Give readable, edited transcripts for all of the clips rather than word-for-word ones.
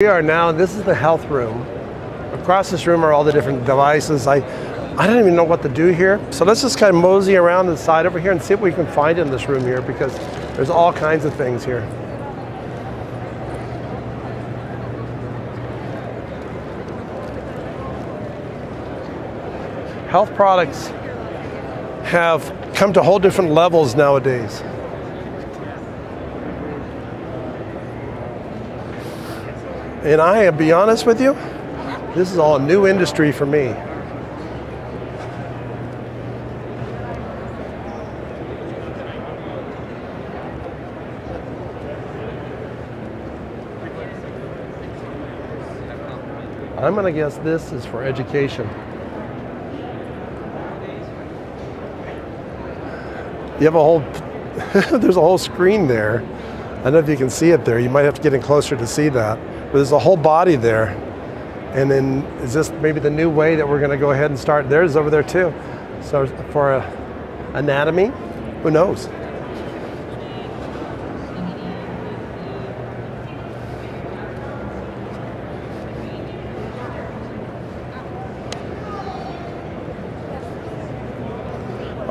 We are now, this is the health room. Across this room are all the different devices. I don't even know what to do here. So let's just kind of mosey around the side over here and see what we can find in this room here, because there's all kinds of things here. Health products have come to whole different levels nowadays. And I'll be honest with you, this is all a new industry for me. I'm gonna guess this is for education. You have a whole, there's a whole screen there. I don't know if you can see it there. You might have to get in closer to see that. But there's a whole body there. And then is this maybe the new way that we're going to go ahead and start? There's over there too. So for anatomy, who knows?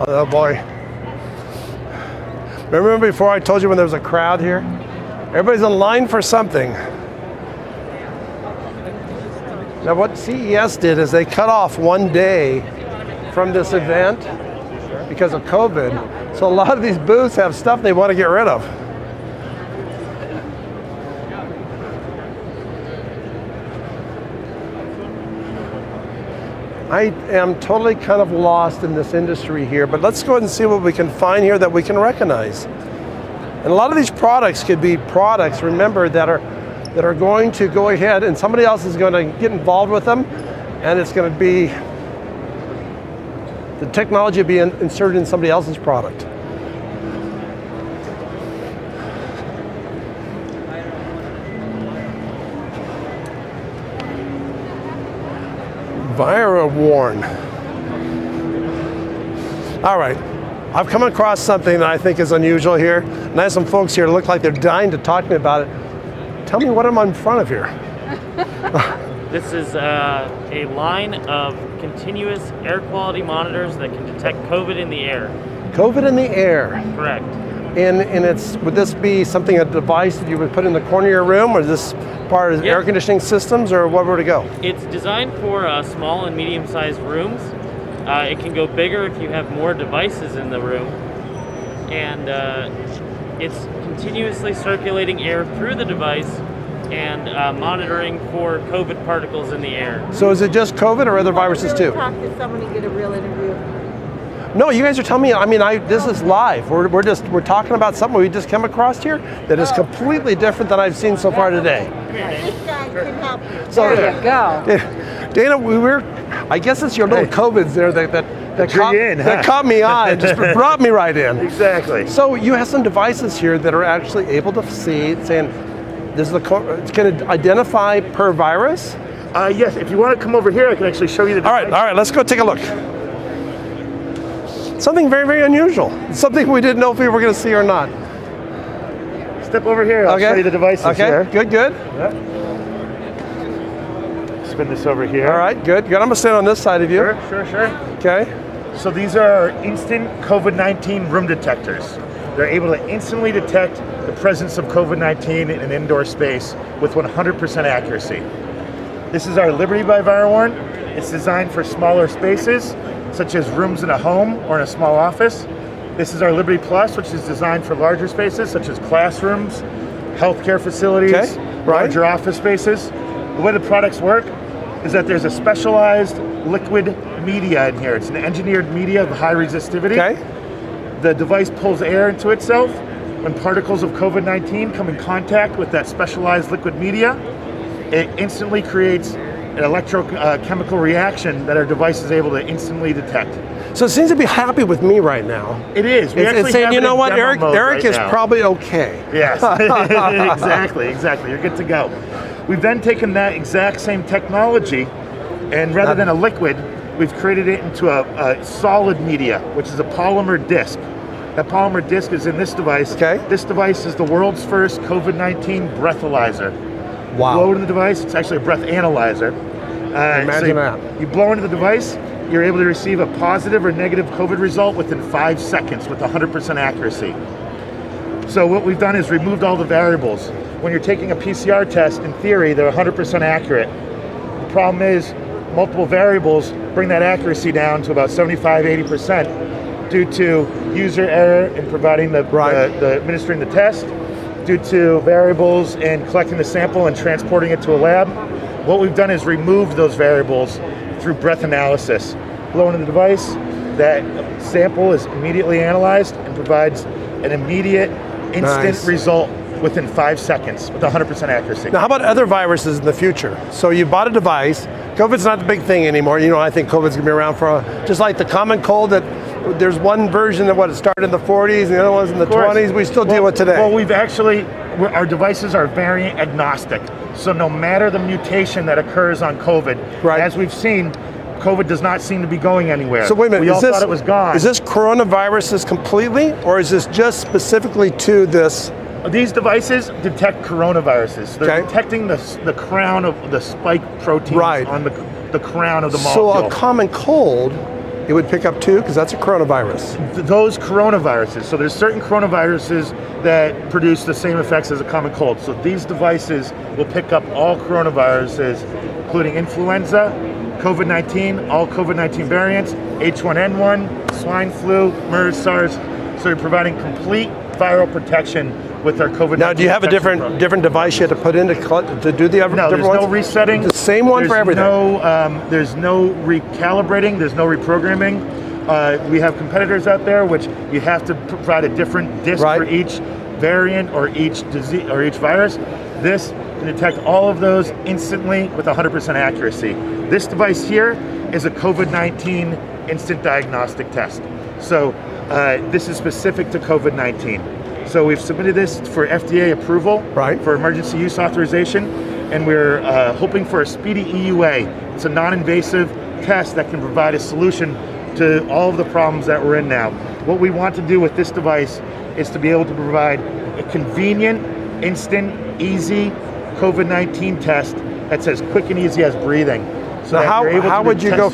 Oh boy. Remember before I told you when there was a crowd here? Everybody's in line for something. Now what CES did is they cut off one day from this event because of COVID. So a lot of these booths have stuff they want to get rid of. I am totally kind of lost in this industry here, but let's go ahead and see what we can find here that we can recognize. And a lot of these products could be products, remember, that are going to go ahead and somebody else is going to get involved with them, and it's going to be, the technology will be inserted in somebody else's product. Evora warn. All right, I've come across something that I think is unusual here, and I have some folks here that look like they're dying to talk to me about it. Tell me what I'm in front of here. This is a line of continuous air quality monitors that can detect COVID in the air. COVID in the air. Correct. And would this be something, a device that you would put in the corner of your room, or is this part of air conditioning systems, or what were to go? It's designed for small and medium-sized rooms. It can go bigger if you have more devices in the room. And it's continuously circulating air through the device and monitoring for COVID particles in the air. So is it just COVID or other viruses too? Talk to someone and get a real interview. No, you guys are telling me, I mean, this is live. We're talking about something we just came across here that is completely different than I've seen so far today. This guy can help you. So, There you go. Dana, I guess it's your little COVIDs there that caught me on and just brought me right in. Exactly. So you have some devices here that are actually able to see, saying, it's going to identify per virus? Yes, if you want to come over here, I can actually show you the device. All right, let's go take a look. Something very, very unusual. Something we didn't know if we were going to see or not. Step over here, I'll show you the devices here. Good. Yep. Spin this over here. All right, good. I'm going to stand on this side of you. Sure. Okay. So these are our instant COVID-19 room detectors. They're able to instantly detect the presence of COVID-19 in an indoor space with 100% accuracy. This is our Liberty by ViroWarn. It's designed for smaller spaces, such as rooms in a home or in a small office. This is our Liberty Plus, which is designed for larger spaces, such as classrooms, healthcare facilities, larger office spaces. The way the products work is that there's a specialized liquid media in here. It's an engineered media of high resistivity. The device pulls air into itself. When particles of COVID-19 come in contact with that specialized liquid media, it instantly creates an electrochemical reaction that our device is able to instantly detect. So it seems to be happy with me right now. It is. It's saying, you know what, Eric is probably okay. Yes, exactly. You're good to go. We've then taken that exact same technology, and rather than a liquid, we've created it into a solid media, which is a polymer disc. That polymer disc is in this device. Okay. This device is the world's first COVID-19 breathalyzer. Wow. Blow into the device, it's actually a breath analyzer. Imagine that. You blow into the device, you're able to receive a positive or negative COVID result within 5 seconds with 100% accuracy. So what we've done is removed all the variables. When you're taking a PCR test, in theory, they're 100% accurate. The problem is multiple variables bring that accuracy down to about 75-80% due to user error in providing the administering the test, due to variables in collecting the sample and transporting it to a lab. What we've done is removed those variables through breath analysis. Blow into the device, that sample is immediately analyzed and provides an immediate, instant result within 5 seconds with 100% accuracy. Now how about other viruses in the future? So you bought a device, COVID's not the big thing anymore. You know, I think COVID's gonna be around for, just like the common cold that there's one version that it started in the 40s and the other one's in the 20s, we still deal with today. Well, our devices are variant agnostic. So no matter the mutation that occurs on COVID, as we've seen, COVID does not seem to be going anywhere. So wait a minute, we all thought it was gone. Is this coronaviruses completely, or is this just specifically to this? These devices detect coronaviruses. They're detecting the crown of the spike proteins on the crown of the molecule. So a common cold, it would pick up too, because that's a coronavirus. Those coronaviruses, so there's certain coronaviruses that produce the same effects as a common cold. So these devices will pick up all coronaviruses, including influenza, COVID-19, all COVID-19 variants, H1N1, swine flu, MERS, SARS. So you're providing complete viral protection with our COVID-19. Now, do you have a different device you have to put in to do the other No, there's no resetting. The same one for everything? There's no recalibrating, there's no reprogramming. We have competitors out there which you have to provide a different disk for each variant or each disease or each virus. This can detect all of those instantly with 100% accuracy. This device here is a COVID-19 instant diagnostic test. So this is specific to COVID-19. So we've submitted this for FDA approval for emergency use authorization, and we're hoping for a speedy EUA. It's a non-invasive test that can provide a solution to all of the problems that we're in now. What we want to do with this device is to be able to provide a convenient, instant, easy COVID-19 test that's as quick and easy as breathing. So how would you go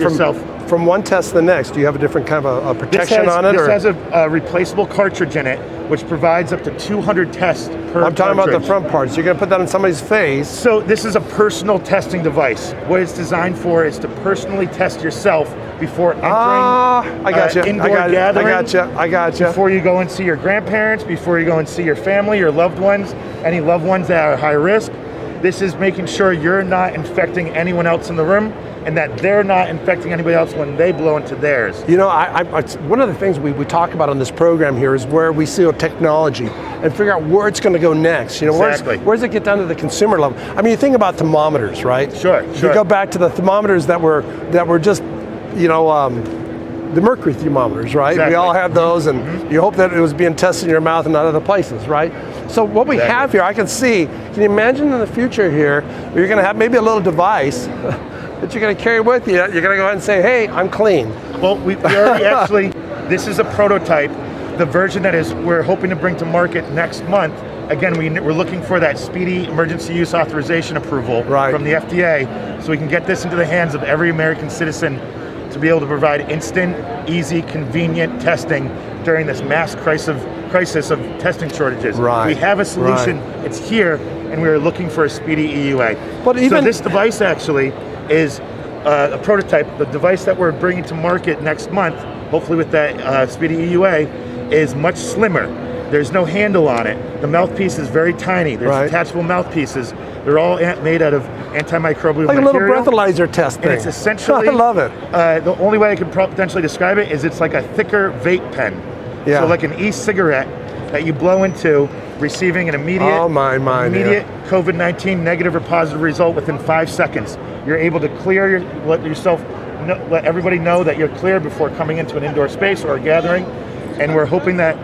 from one test to the next? Do you have a different kind of a protection on it? This has a replaceable cartridge in it, which provides up to 200 tests per I'm talking about the front parts. You're going to put that on somebody's face. So this is a personal testing device. What it's designed for is to personally test yourself before entering indoor gathering. I got you. Before you go and see your grandparents, before you go and see your family, your loved ones, any loved ones that are high risk. This is making sure you're not infecting anyone else in the room and that they're not infecting anybody else when they blow into theirs. You know, one of the things we talk about on this program here is where we see technology and figure out where it's going to go next. You know, where does it get down to the consumer level? I mean, you think about thermometers, right? Sure. You go back to the thermometers that were just, you know, the mercury thermometers, right? We all had those, and you hope that it was being tested in your mouth and not other places, right? So what we have here, I can see, can you imagine in the future here, where you're going to have maybe a little device that you're going to carry with you. You're going to go ahead and say, hey, I'm clean. Well, we already actually, this is a prototype. The version that we're hoping to bring to market next month. Again, we're looking for that speedy emergency use authorization approval from the FDA, so we can get this into the hands of every American citizen to be able to provide instant, easy, convenient testing during this mass crisis of testing shortages. We have a solution, it's here, and we're looking for a speedy EUA. So this device actually is a prototype. The device that we're bringing to market next month, hopefully with that speedy EUA, is much slimmer. There's no handle on it. The mouthpiece is very tiny. There's detachable mouthpieces. They're all made out of antimicrobial material. Like a little breathalyzer test thing. And it's essentially, I love it. The only way I can potentially describe it is it's like a thicker vape pen. So like an e-cigarette that you blow into, receiving an immediate COVID-19 negative or positive result within 5 seconds. You're able to clear let everybody know that you're clear before coming into an indoor space or a gathering. And we're hoping that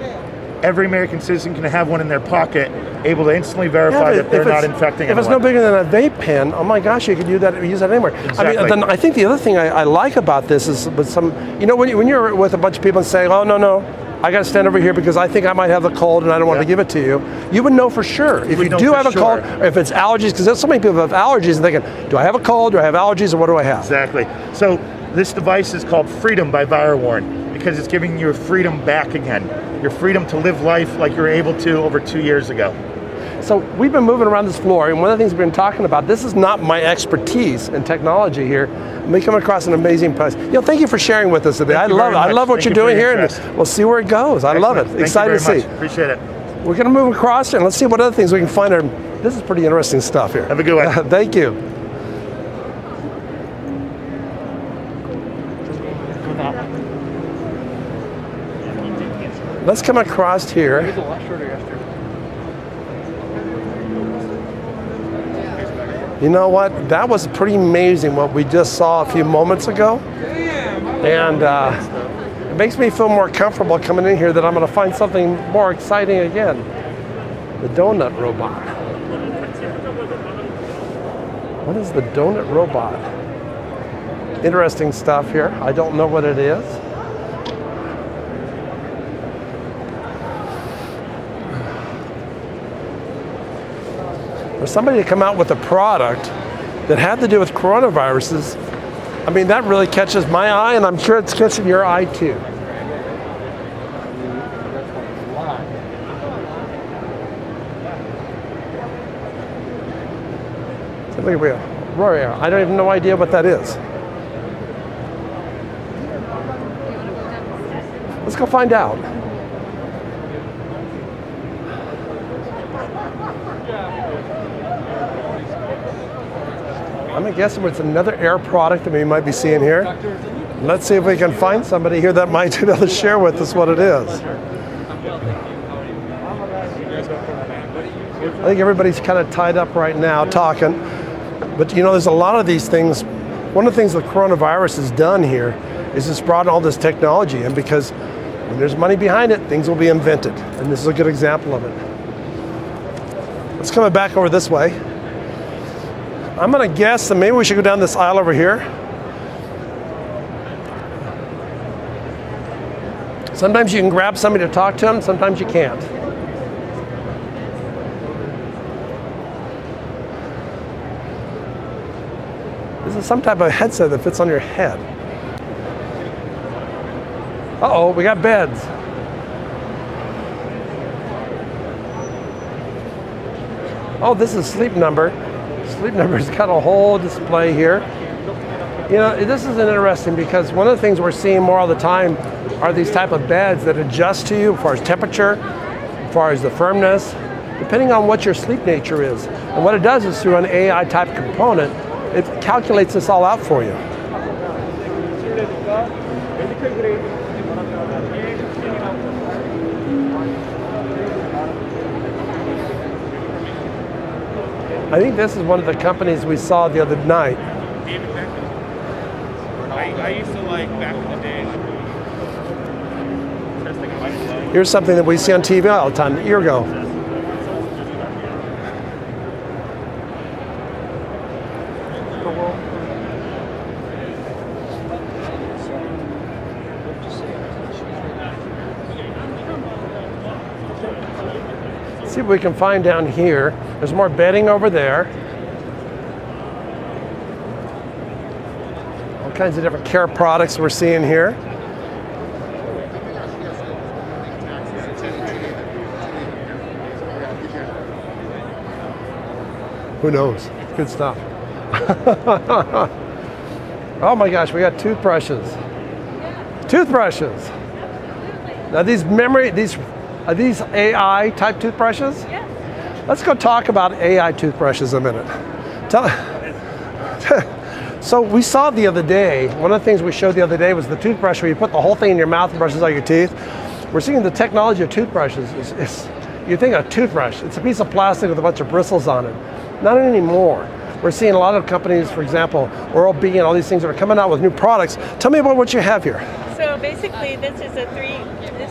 every American citizen can have one in their pocket, able to instantly verify that they're not infecting anyone. If it's no bigger than a vape pen, oh my gosh, you could use that anywhere. Exactly. I mean, I think the other thing I like about this is with some, you know, when you're with a bunch of people and say, oh no, I got to stand over here because I think I might have the cold and I don't want to give it to you. You would know for sure. If you do have a cold, or if it's allergies, because there's so many people who have allergies and thinking, do I have a cold, do I have allergies, or what do I have? Exactly. So this device is called Freedom by ViroWarn because it's giving you your freedom back again. Your freedom to live life like you were able to over 2 years ago. So we've been moving around this floor, and one of the things we've been talking about, this is not my expertise in technology here. We come across an amazing place. Thank you for sharing with us today. I love what you're doing here, and we'll see where it goes. I love it. Excited to see. Appreciate it. We're going to move across and let's see what other things we can find. This is pretty interesting stuff here. Have a good one. Thank you. Let's come across here. You know what? That was pretty amazing what we just saw a few moments ago. And it makes me feel more comfortable coming in here that I'm going to find something more exciting again. The donut robot. What is the donut robot? Interesting stuff here. I don't know what it is. For somebody to come out with a product that had to do with coronaviruses, I mean, that really catches my eye, and I'm sure it's catching your eye too. So look at Rory, I don't even know idea what that is. Let's go find out. I'm guessing it's another Air product that we might be seeing here. Let's see if we can find somebody here that might be able to share with us what it is. I think everybody's kind of tied up right now talking, but there's a lot of these things. One of the things the coronavirus has done here is it's brought all this technology in, because when there's money behind it, things will be invented, and this is a good example of it. Let's come back over this way. I'm going to guess that maybe we should go down this aisle over here. Sometimes you can grab somebody to talk to them, sometimes you can't. This is some type of headset that fits on your head. Uh-oh, we got beds. Oh, this is Sleep Number. Sleep Number's got a whole display here. This is interesting because one of the things we're seeing more all the time are these type of beds that adjust to you as far as temperature, as far as the firmness, depending on what your sleep nature is. And what it does is through an AI type component, it calculates this all out for you. I think this is one of the companies we saw the other night. I used to like back in the day. Here's something that we see on TV all the time, a year ago. Let's see what we can find down here. There's more bedding over there. All kinds of different care products we're seeing here. Who knows? Good stuff. Oh my gosh, we got toothbrushes. Toothbrushes. Now are these AI type toothbrushes? Yeah. Let's go talk about AI toothbrushes a minute. So we saw the other day, one of the things we showed the other day was the toothbrush where you put the whole thing in your mouth and brushes out your teeth. We're seeing the technology of toothbrushes you think a toothbrush, it's a piece of plastic with a bunch of bristles on it. Not anymore. We're seeing a lot of companies, for example, Oral-B and all these things that are coming out with new products. Tell me about what you have here. So basically, this is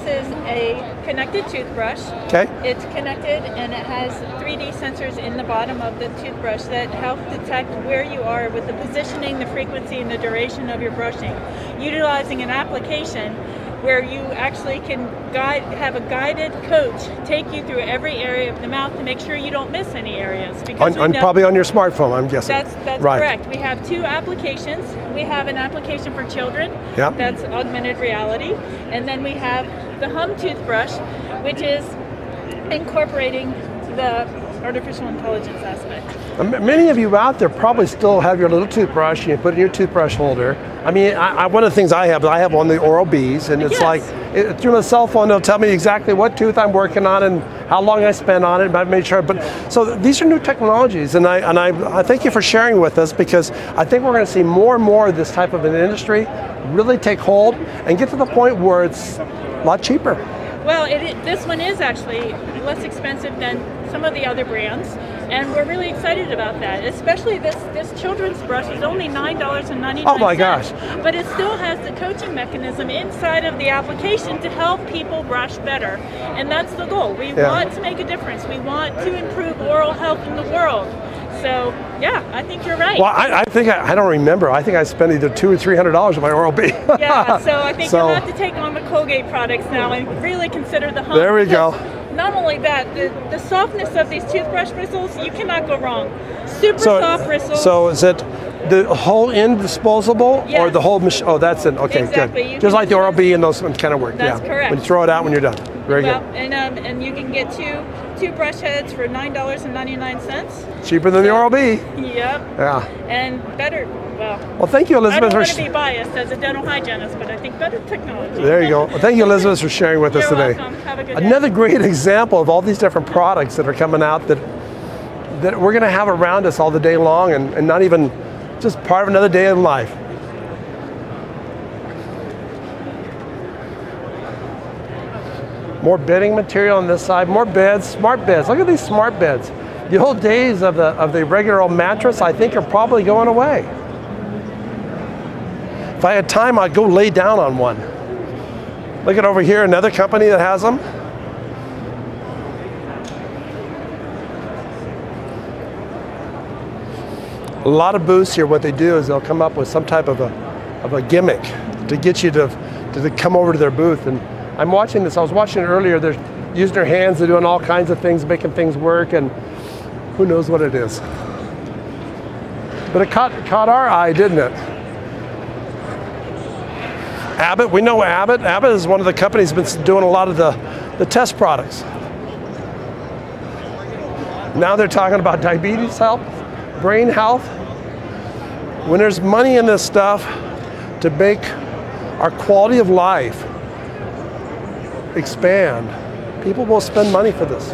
is a connected toothbrush. Okay. It's connected and it has 3D sensors in the bottom of the toothbrush that help detect where you are with the positioning, the frequency, and the duration of your brushing, utilizing an application where you actually can have a guided coach take you through every area of the mouth to make sure you don't miss any areas. Because Probably on your smartphone, I'm guessing. That's right. correct. We have two applications. We have an application for children. Yep. That's augmented reality. And then we have the Hum toothbrush, which is incorporating the artificial intelligence aspect. Many of you out there probably still have your little toothbrush, you put it in your toothbrush holder. I mean, one of the things I have one of the Oral-B's, and it's Yes. like, through my cell phone, it'll tell me exactly what tooth I'm working on and how long I spent on it, I've made sure. But so these are new technologies, and I thank you for sharing with us, because I think we're going to see more and more of this type of an industry really take hold and get to the point where it's a lot cheaper. Well, this one is actually less expensive than some of the other brands, and we're really excited about that. Especially this children's brush is only $9.99. Oh my gosh. But it still has the coaching mechanism inside of the application to help people brush better. And that's the goal. We want to make a difference. We want to improve oral health in the world. So, yeah, I think you're right. Well, I think, I don't remember, I think I spent either $200 or $300 on my Oral-B. Yeah, so I think you'll have to take on the Colgate products now and really consider the Hum. There we go. Not only that, the softness of these toothbrush bristles, you cannot go wrong. Super soft bristles. So is it the whole end disposable, or Yes. the whole machine? Oh, that's it. Okay, Exactly. You good. Just can like the Oral-B and those kind of work. That's correct. When you throw it out when you're done. Very well, good. And you can get two brush heads for $9.99. Cheaper than the Oral-B. Yep. Yeah. And better. Well, thank you, I Elizabeth. don't want to be biased as a dental hygienist, but I think better technology. There you go. Well, thank you, Elizabeth, for sharing with us You're today. welcome. Have a good day. Another great example of all these different products that are coming out that we're going to have around us all the day long, and not even just part of another day in life. More bedding material on this side, more beds, smart beds. Look at these smart beds. The old days of the regular old mattress, I think, are probably going away. If I had time, I'd go lay down on one. Look at over here, another company that has them. A lot of booths here, what they do is they'll come up with some type of a gimmick to get you to come over to their booth. And I'm watching this, I was watching it earlier, they're using their hands, they're doing all kinds of things, making things work, and who knows what it is. But it caught our eye, didn't it? Abbott, we know Abbott. Abbott is one of the companies that's been doing a lot of the test products. Now they're talking about diabetes health, brain health. When there's money in this stuff to make our quality of life expand, people will spend money for this.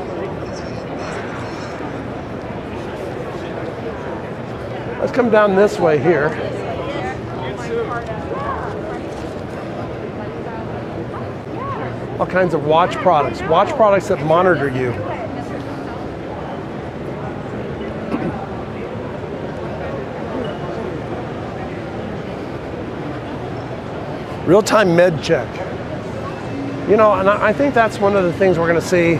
Let's come down this way here. All kinds of watch products that monitor you. Real-time med check. You know, and I think that's one of the things we're going to see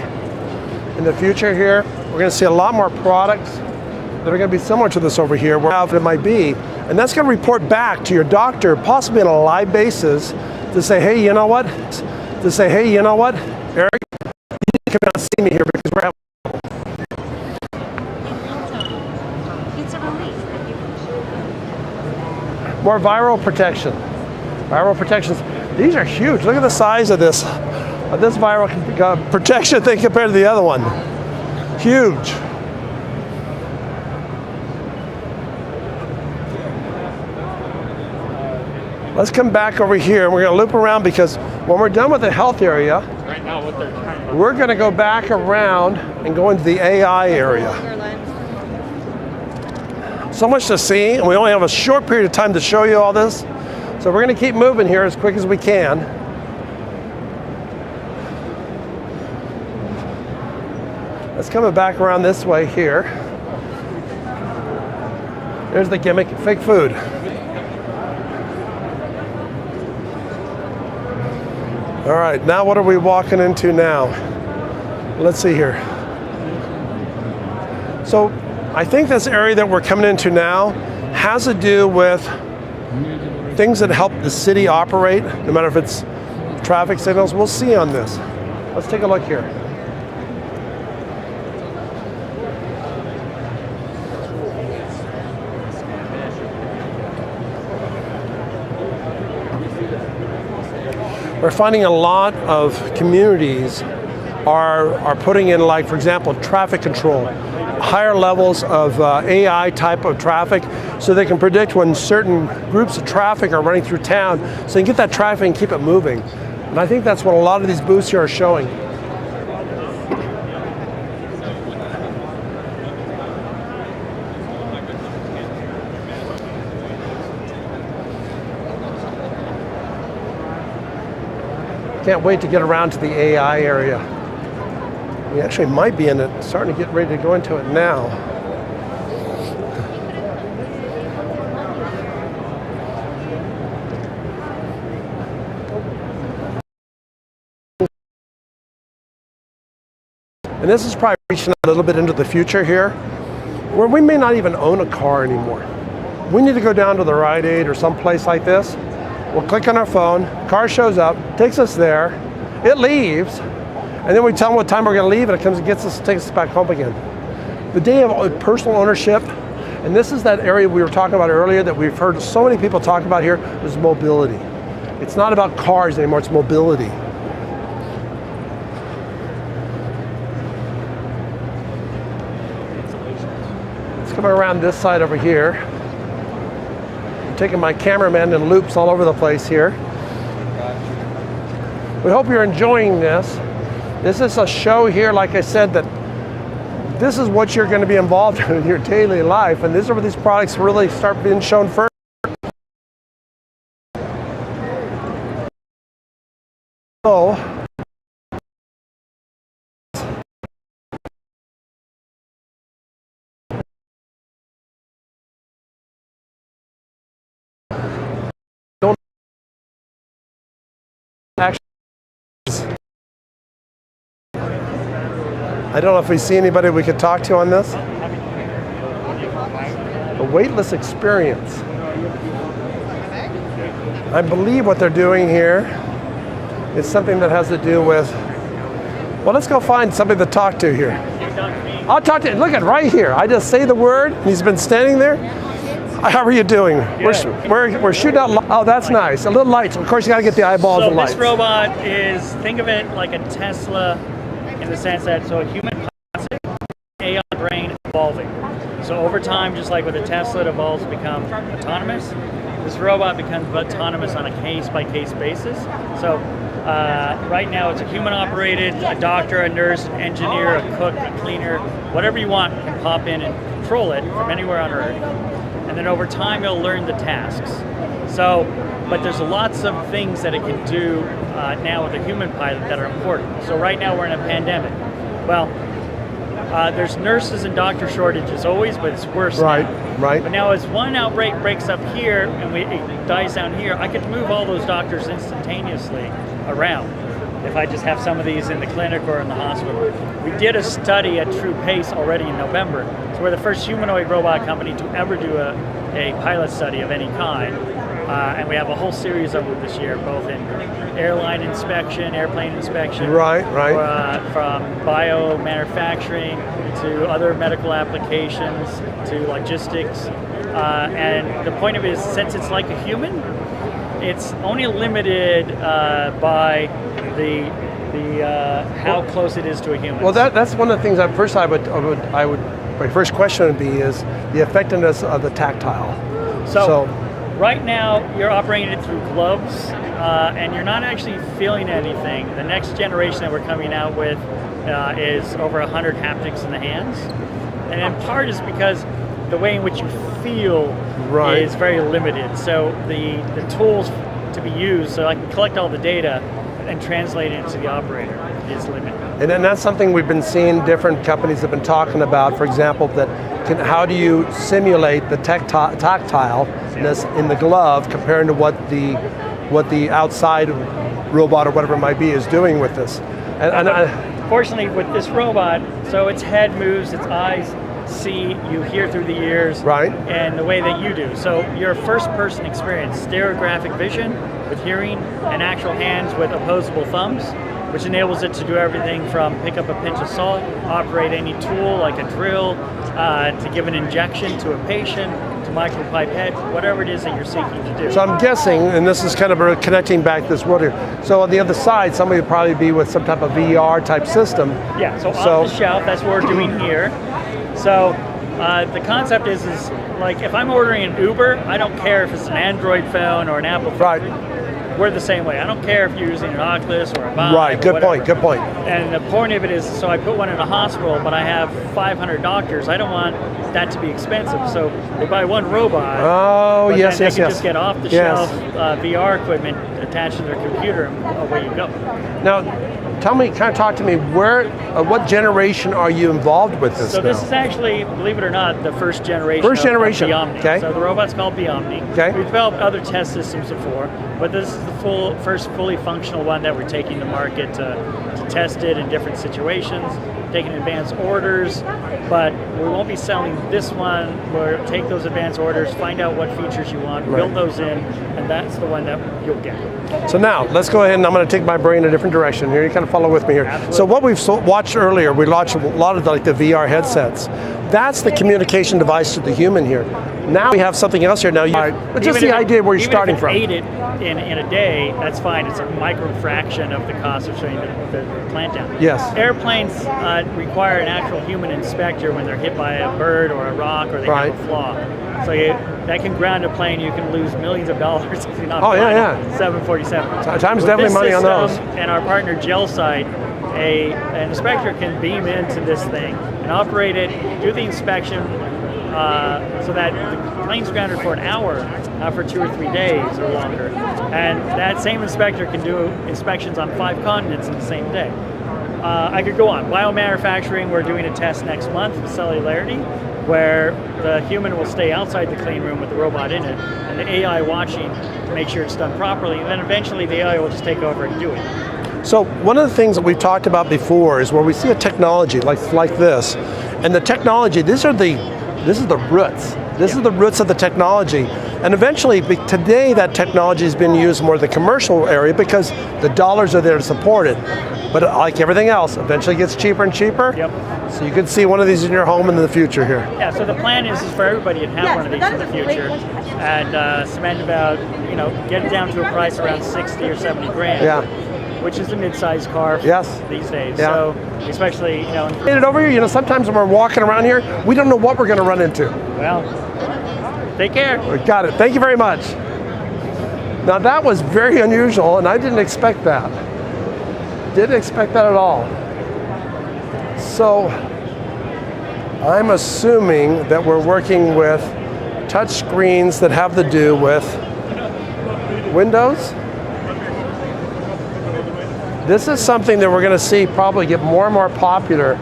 in the future here. We're going to see a lot more products that are going to be similar to this over here, wherever it might be, and that's going to report back to your doctor, possibly on a live basis, to say, hey, you know what? Eric, you need to come out and see me here because we're having It's a relief. more viral protection. Viral protections. These are huge. Look at the size of this viral protection thing compared to the other one. Huge. Let's come back over here, and we're going to loop around because when we're done with the health area, Right now, what they're trying to we're going to go back around and go into the AI area. So much to see, and we only have a short period of time to show you all this. So we're going to keep moving here as quick as we can. Let's come back around this way here. There's the gimmick, fake food. All right, now what are we walking into now? Let's see here. So I think this area that we're coming into now has to do with things that help the city operate, no matter if it's traffic signals. We'll see on this. Let's take a look here. We're finding a lot of communities are putting in, like, for example, traffic control, higher levels of AI type of traffic, so they can predict when certain groups of traffic are running through town, so you can get that traffic and keep it moving. And I think that's what a lot of these booths here are showing. Can't wait to get around to the AI area. We actually might be in it, starting to get ready to go into it now. And this is probably reaching a little bit into the future here, where we may not even own a car anymore. We need to go down to the Rite Aid or someplace like this. We'll click on our phone, car shows up, takes us there, it leaves, and then we tell them what time we're going to leave, and it comes and gets us, takes us back home again. The day of personal ownership, and this is that area we were talking about earlier that we've heard so many people talk about here, is mobility. It's not about cars anymore, it's mobility. Let's come around this side over here. I'm taking my cameraman in loops all over the place here. We hope you're enjoying this. This is a show here, like I said, that this is what you're going to be involved in your daily life, and this is where these products really start being shown first. So, I don't know if we see anybody we could talk to on this. A weightless experience. I believe what they're doing here is something that has to do with, well, let's go find somebody to talk to here. I'll talk to you. Look at right here. I just say the word, and he's been standing there. How are you doing? We're shooting out. Oh, that's nice. A little lights. Of course, you got to get the eyeballs and lights. So this robot is, think of it like a Tesla, in the sense that a human pilot, AI brain evolving. So over time, just like with a Tesla, it evolves to become autonomous. This robot becomes autonomous on a case-by-case basis. So right now, it's a human-operated, a doctor, a nurse, an engineer, a cook, a cleaner, whatever you want can pop in and control it from anywhere on Earth. And then over time, it'll learn the tasks. So, but there's lots of things that it can do now with a human pilot that are important. So right now we're in a pandemic. Well, there's nurses and doctor shortages always, but it's worse now. Right. But now as one outbreak breaks up here and it dies down here, I could move all those doctors instantaneously around if I just have some of these in the clinic or in the hospital. We did a study at True Pace already in November. So we're the first humanoid robot company to ever do a pilot study of any kind. And we have a whole series of them this year, both in airline inspection, airplane inspection. Right. From bio-manufacturing to other medical applications to logistics. And the point of it is, since it's like a human, it's only limited by the how close it is to a human. Well, that's one of the things that first I would my first question would be is the effectiveness of the tactile. So right now you're operating it through gloves, and you're not actually feeling anything. The next generation that we're coming out with is over 100 haptics in the hands, and in part is because the way in which you feel is very limited. So the tools to be used, so I can collect all the data and translate it into the operator, is limited. And then that's something we've been seeing different companies have been talking about. For example, how do you simulate the tactileness in the glove compared to what the what the outside robot or whatever it might be is doing with this. Fortunately, with this robot, so its head moves, its eyes see, you hear through the ears, right, and the way that you do. So you're a first-person experience, stereographic vision with hearing, and actual hands with opposable thumbs, which enables it to do everything from pick up a pinch of salt, operate any tool like a drill, to give an injection to a patient, to micropipette, whatever it is that you're seeking to do. So I'm guessing, and this is kind of connecting back this world here, so on the other side, somebody would probably be with some type of VR type system. Yeah, so off the shelf, that's what we're doing here. So the concept is like if I'm ordering an Uber, I don't care if it's an Android phone or an Apple phone. Right. We're the same way. I don't care if you're using an Oculus or a Vive. Right, good point, good point. And the point of it is, so I put one in a hospital, but I have 500 doctors. I don't want that to be expensive. So they buy one robot. Oh, yes, they yes, can yes. just get off the shelf VR equipment attached to their computer, and away you go. Now, tell me, kind of talk to me, what generation are you involved with this So now? this is actually, believe it or not, the first generation First generation, of Biomni. okay. So the robot's called Biomni. Okay. We've developed other test systems before, but this is the first fully functional one that we're taking to market to test it in different situations, taking advanced orders, but we won't be selling this one. We'll take those advanced orders, find out what features you want, build those in, and that's the one that you'll get. So now, let's go ahead and I'm going to take my brain in a different direction here. You kind of follow with me here. Absolutely. So what we've watched earlier, we launched a lot of the VR headsets. That's the communication device to the human here. Now we have something else here. Now, but just the idea where you're starting from. Even if it's aided in a day, that's fine. It's a micro fraction of the cost of shutting the plant down. Yes. Airplanes require an actual human inspector when they're hit by a bird or a rock or they have a flaw. So that can ground a plane. You can lose millions of dollars if you're not flying a 747. Time's definitely money on those. And our partner GelSight, an inspector can beam into this thing and operate it, do the inspection, so that the plane's grounded for an hour, not for 2 or 3 days or longer. And that same inspector can do inspections on 5 continents in the same day. I could go on. Biomanufacturing, we're doing a test next month with cellularity, where the human will stay outside the clean room with the robot in it, and the AI watching to make sure it's done properly, and then eventually the AI will just take over and do it. So one of the things that we've talked about before is where we see a technology like this, and the technology, this is the roots. This is the roots of the technology. And eventually, today that technology has been used more in the commercial area because the dollars are there to support it. But like everything else, eventually it gets cheaper and cheaper. Yep. So you could see one of these in your home in the future here. Yeah, so the plan is for everybody to have one of these in the future and spend about, get it down to a price around 60 or 70 grand. Yeah. Which is a mid-sized car these days. Yeah. So especially, Made it over here, sometimes when we're walking around here, we don't know what we're going to run into. Well, take care. Got it, thank you very much. Now that was very unusual and I didn't expect that. Didn't expect that at all. So, I'm assuming that we're working with touch screens that have to do with Windows. This is something that we're going to see probably get more and more popular,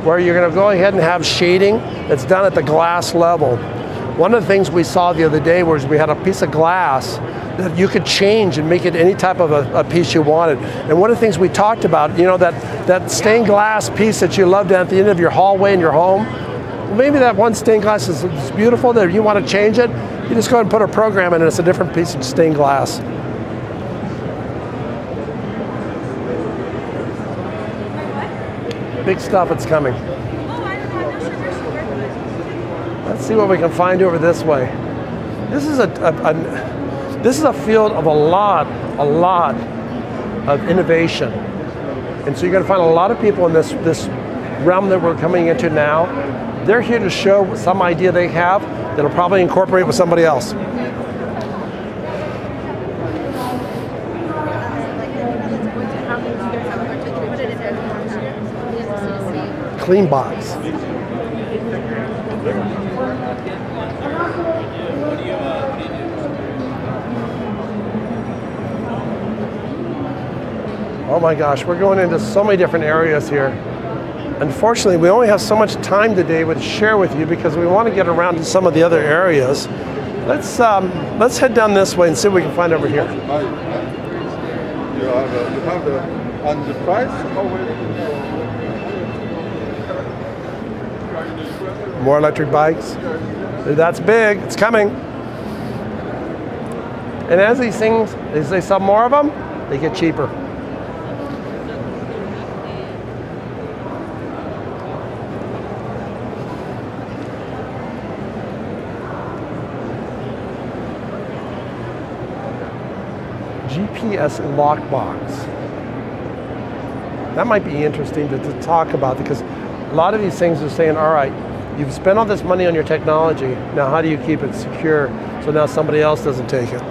where you're going to go ahead and have shading that's done at the glass level. One of the things we saw the other day was we had a piece of glass that you could change and make it any type of a piece you wanted. And one of the things we talked about, that stained glass piece that you loved at the end of your hallway in your home, well, maybe that one stained glass is beautiful that if you want to change it, you just go ahead and put a program in and it's a different piece of stained glass. Big stuff that's coming. Let's see what we can find over this way. This is a field of a lot of innovation. And so you're going to find a lot of people in this realm that we're coming into now. They're here to show some idea they have that'll probably incorporate with somebody else. Clean box. Oh my gosh, we're going into so many different areas here. Unfortunately, we only have so much time today to share with you because we want to get around to some of the other areas. Let's head down this way and see what we can find over here. You have the on the price already. More electric bikes. That's big. It's coming. And as these things, as they sell more of them, they get cheaper. GPS lockbox. That might be interesting to talk about, because a lot of these things are saying, all right, you've spent all this money on your technology, now how do you keep it secure so now somebody else doesn't take it?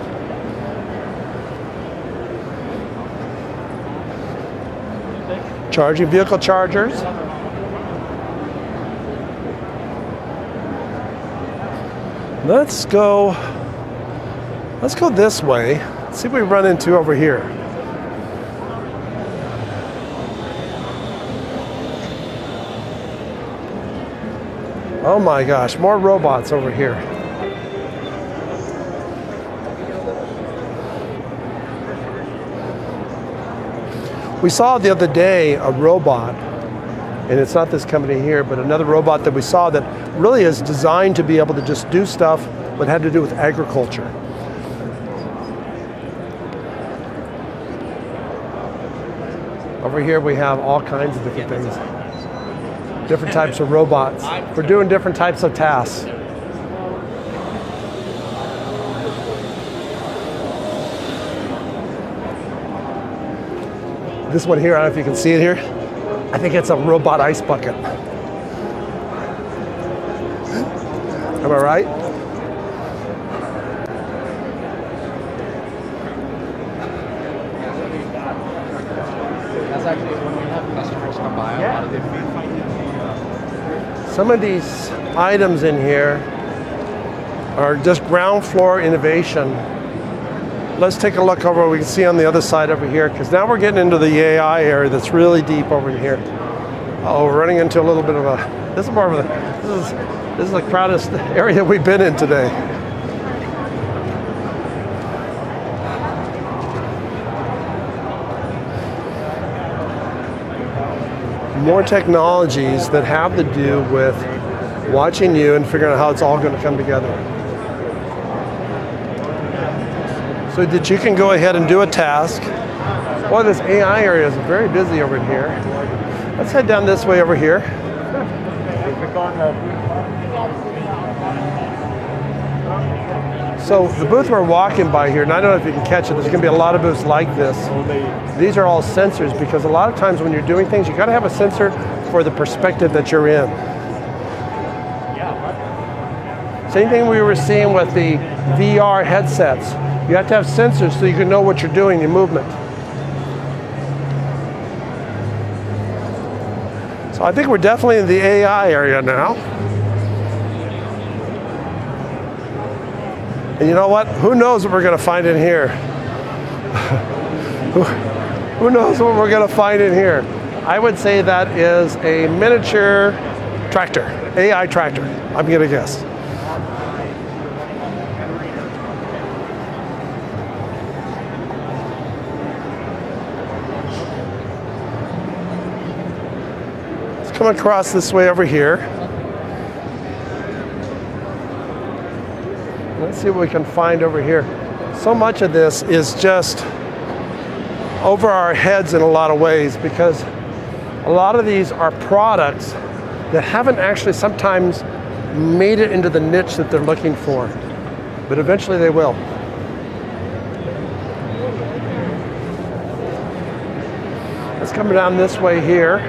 Charging vehicle chargers. Let's go this way. See what we run into over here. Oh my gosh, more robots over here. We saw the other day a robot, and it's not this company here, but another robot that we saw that really is designed to be able to just do stuff that had to do with agriculture. Over here we have all kinds of different things. Different types of robots. We're doing different types of tasks. This one here, I don't know if you can see it here. I think it's a robot ice bucket. Am I right? That's actually when we have customers come by, a lot of the Some of these items in here are just ground floor innovation. Let's take a look over what we can see on the other side over here, because now we're getting into the AI area that's really deep over here. Oh, we're running into a little bit of a, this is more of a, this is the crowdest area we've been in today. More technologies that have to do with watching you and figuring out how it's all going to come together. So that you can go ahead and do a task. Boy, this AI area is very busy over here. Let's head down this way over here. So the booth we're walking by here, and I don't know if you can catch it, there's going to be a lot of booths like this. These are all sensors, because a lot of times when you're doing things, you got to have a sensor for the perspective that you're in. Same thing we were seeing with the VR headsets. You have to have sensors so you can know what you're doing, your movement. So I think we're definitely in the AI area now. And you know what? Who knows what we're going to find in here? Who knows what we're going to find in here? I would say that is a miniature tractor, AI tractor, I'm going to guess. Let's come across this way over here. Let's see what we can find over here. So much of this is just over our heads in a lot of ways, because a lot of these are products that haven't actually sometimes made it into the niche that they're looking for, but eventually they will. Let's come down this way here.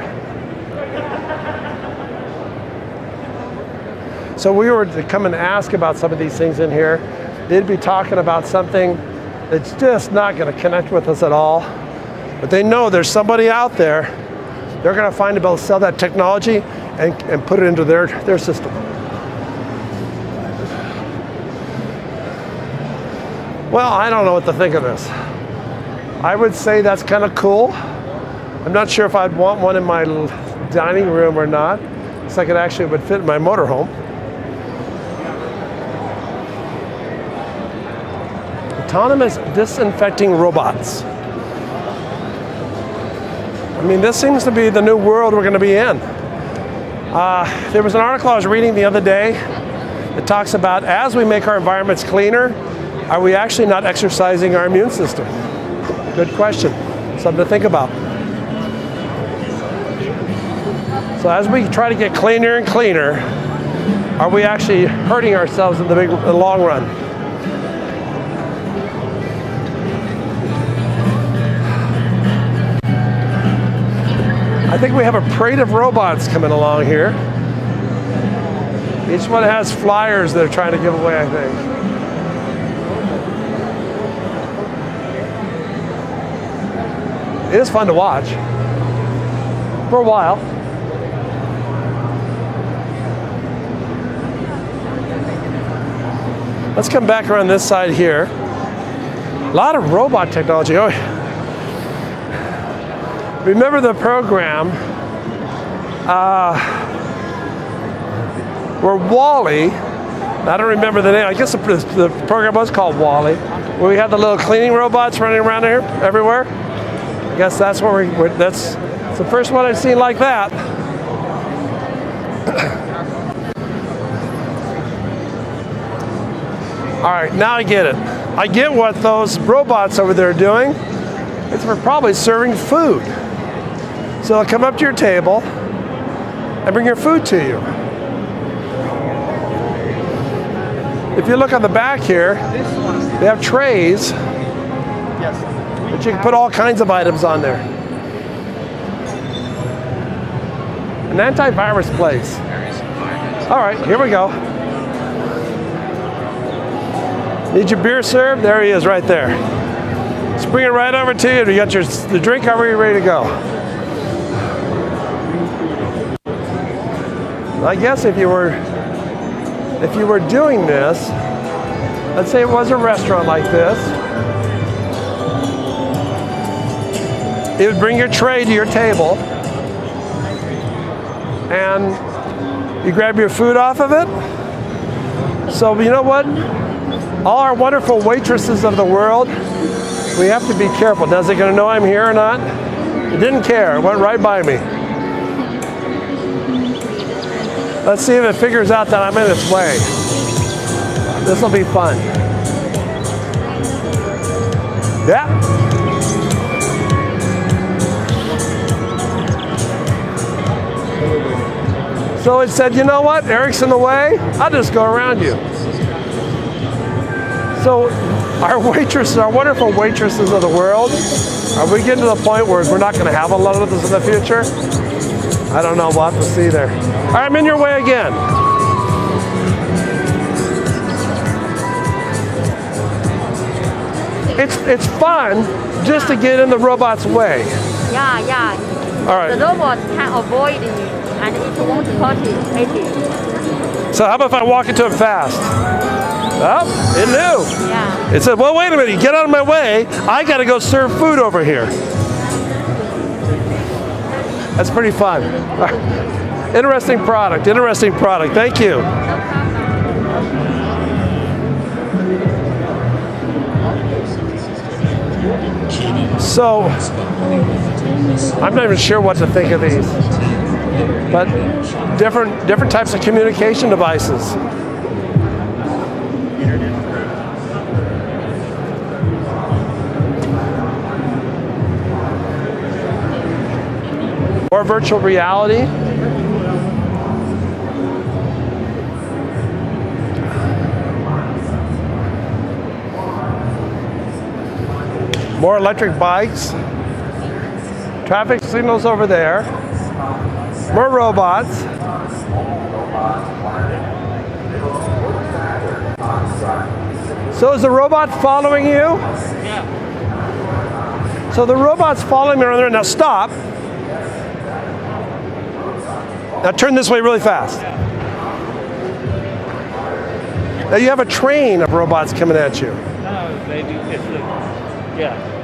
So we were to come and ask about some of these things in here. They'd be talking about something that's just not going to connect with us at all. But they know there's somebody out there. They're going to find a able to sell that technology and put it into their system. Well, I don't know what to think of this. I would say that's kind of cool. I'm not sure if I'd want one in my dining room or not. It's like it actually would fit in my motorhome. Autonomous disinfecting robots. I mean, this seems to be the new world we're going to be in. There was an article I was reading the other day that talks about as we make our environments cleaner, are we actually not exercising our immune system? Good question. Something to think about. So as we try to get cleaner and cleaner, are we actually hurting ourselves in the long run? I think we have a parade of robots coming along here. Each one has flyers they're trying to give away, I think. It is fun to watch. For a while. Let's come back around this side here. A lot of robot technology. Oh, remember the program where Wall-E, I don't remember the name, I guess the program was called Wall-E, where we had the little cleaning robots running around here everywhere. I guess that's where that's the first one I've seen like that. All right, now I get it. I get what those robots over there are doing. It's for probably serving food. So they'll come up to your table and bring your food to you. If you look on the back here, they have trays that you can put all kinds of items on there. An antivirus place. All right, here we go. Need your beer served? There he is right there. Let's bring it right over to you. You got the drink over, you're ready to go. I guess if you were doing this, let's say it was a restaurant like this, it would bring your tray to your table and you grab your food off of it. So you know what? All our wonderful waitresses of the world, we have to be careful. Now, is it going to know I'm here or not? It didn't care. It went right by me. Let's see if it figures out that I'm in its way. This will be fun. Yeah. So it said, you know what? Eric's in the way. I'll just go around you. So our waitresses, our wonderful waitresses of the world, are we getting to the point where we're not going to have a lot of this in the future? I don't know. We'll have to see there. All right, I'm in your way again. It's fun just to get in the robot's way. Yeah. All right. The robot can avoid you, and it won't hurt you. So how about if I walk into it fast? Oh, it knew. Yeah. It said, well, wait a minute, you get out of my way. I got to go serve food over here. That's pretty fun. Interesting product. Thank you. So, I'm not even sure what to think of these, but different types of communication devices. More virtual reality. More electric bikes. Traffic signals over there. More robots. So is the robot following you? Yeah. So the robot's following me around there. Now stop. Now turn this way really fast. Now you have a train of robots coming at you. No, they do. It's the, yeah.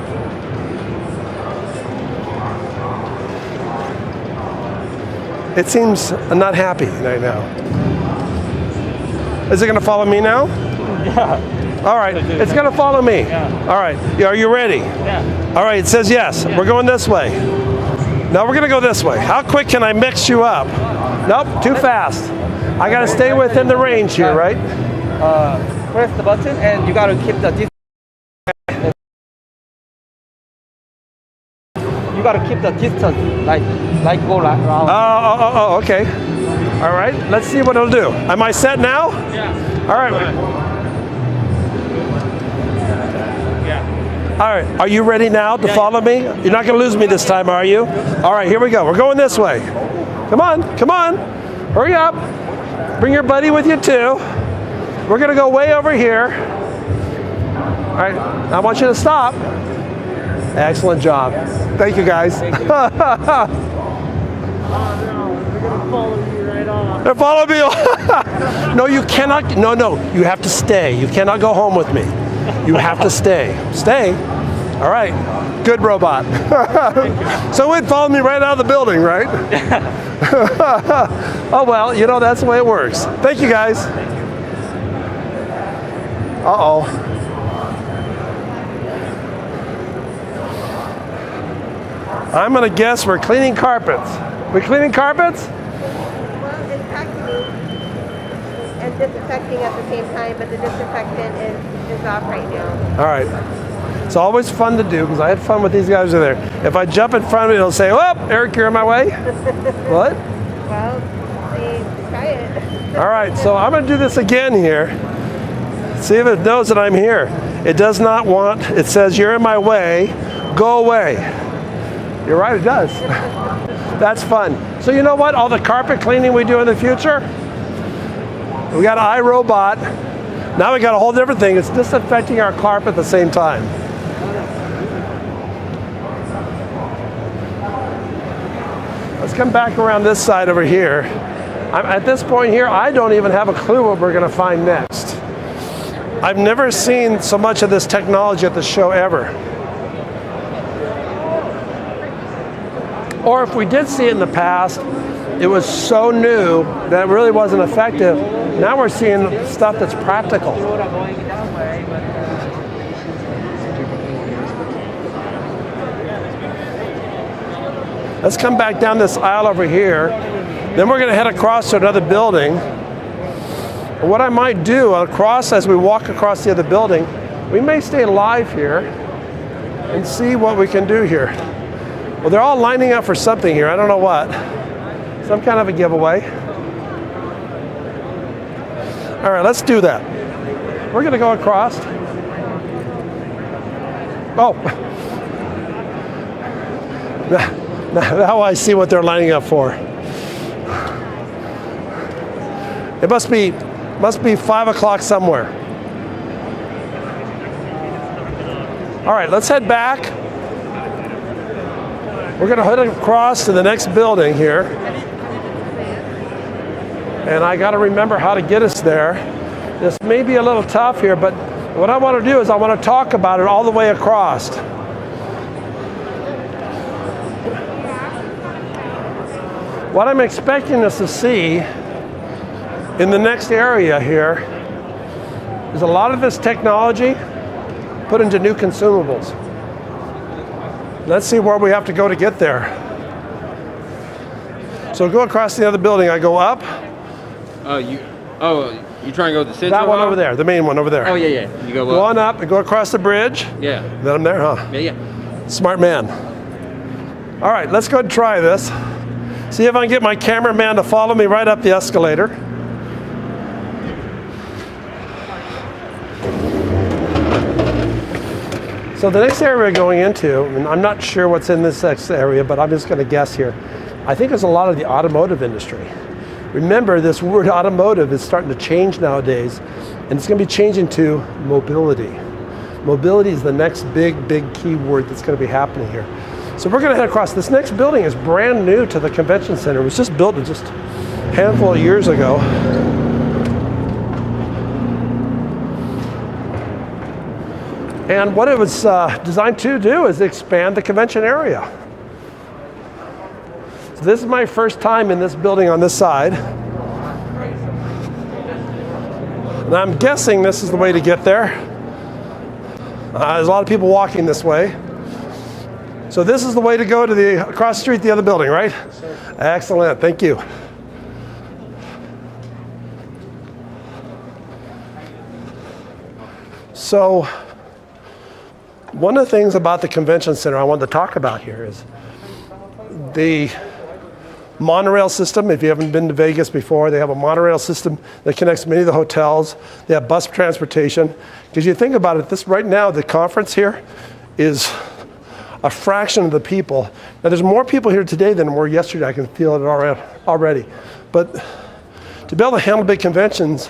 It seems not happy right now. Is it going to follow me now? Yeah. All right, it's going to follow me. All right, are you ready? Yeah. All right, it says yes. We're going this way. Now we're going to go this way. How quick can I mix you up? Nope, too fast. I got to stay within the range here, right? Press the button and you gotta keep the distance. You gotta keep the distance, like go around. Oh, okay. All right, let's see what it'll do. Am I set now? Yeah. All right. Yeah. All right, are you ready now to follow me? You're not going to lose me this time, are you? All right, here we go. We're going this way. Come on. Hurry up. Bring your buddy with you too. We're going to go way over here. All right, I want you to stop. Excellent job. Thank you, guys. They're following me. No, you cannot. No, you have to stay. You cannot go home with me. You have to stay. Stay. All right. Good robot. So it followed me right out of the building, right? Oh, well, you know, that's the way it works. Thank you, guys. Uh-oh. I'm going to guess we're cleaning carpets. We cleaning carpets? Well, it's vacuuming and disinfecting at the same time, but the disinfectant is off right now. All right. It's always fun to do because I had fun with these guys over there. If I jump in front of it, it'll say, "Oh, Eric, you're in my way." What? Well, try it. All right, so I'm going to do this again here. See if it knows that I'm here. It does not want, it says, "You're in my way, go away." You're right, it does. That's fun. So you know what? All the carpet cleaning we do in the future, we got an iRobot. Now we got a whole different thing. It's disinfecting our carpet at the same time. Let's come back around this side over here. At this point here, I don't even have a clue what we're going to find next. I've never seen so much of this technology at the show ever. Or if we did see it in the past, it was so new that it really wasn't effective. Now we're seeing stuff that's practical. Let's come back down this aisle over here. Then we're going to head across to another building. What I might do as we walk across the other building, we may stay live here and see what we can do here. Well, they're all lining up for something here. I don't know what. Some kind of a giveaway. All right, let's do that. We're going to go across. Oh. Now I see what they're lining up for. It must be 5 o'clock somewhere. All right, let's head back. We're going to head across to the next building here. And I got to remember how to get us there. This may be a little tough here, but what I want to do is I want to talk about it all the way across. What I'm expecting us to see in the next area here is a lot of this technology put into new consumables. Let's see where we have to go to get there. So go across the other building. I go up. You trying to go to the central? That one over there, the main one over there. Oh yeah. You go up. Go on up and go across the bridge. Yeah. Then I'm there, huh? Yeah. Smart man. All right, let's go and try this. See if I can get my cameraman to follow me right up the escalator. So the next area we're going into, and I'm not sure what's in this next area, but I'm just going to guess here. I think there's a lot of the automotive industry. Remember, this word automotive is starting to change nowadays, and it's going to be changing to mobility. Mobility is the next big key word that's going to be happening here. So we're going to head across. This next building is brand new to the convention center. It was just built just a handful of years ago. And what it was designed to do is expand the convention area. So this is my first time in this building on this side. And I'm guessing this is the way to get there. There's a lot of people walking this way. So this is the way to go to the across the street, the other building, right? Yes, sir. Excellent, thank you. So one of the things about the convention center I wanted to talk about here is the monorail system. If you haven't been to Vegas before, they have a monorail system that connects many of the hotels. They have bus transportation. Because you think about it, this right now, the conference here is a fraction of the people. Now there's more people here today than there were yesterday. I can feel it already. But to be able to handle big conventions,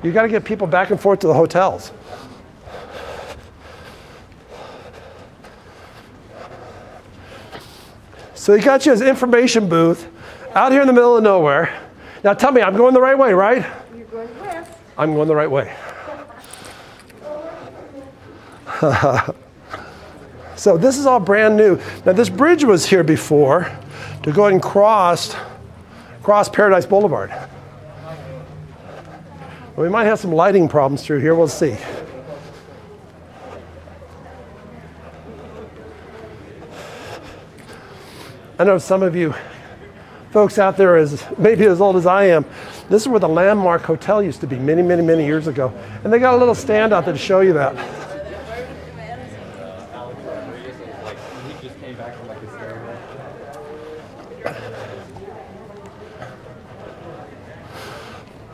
you got to get people back and forth to the hotels. So you got you as information booth out here in the middle of nowhere. Now tell me, I'm going the right way, right? You're going west. I'm going the right way. So this is all brand new. Now this bridge was here before to go ahead and cross Paradise Boulevard. We might have some lighting problems through here, we'll see. I know some of you folks out there is maybe as old as I am. This is where the Landmark Hotel used to be many, many, many years ago. And they got a little stand out there to show you that.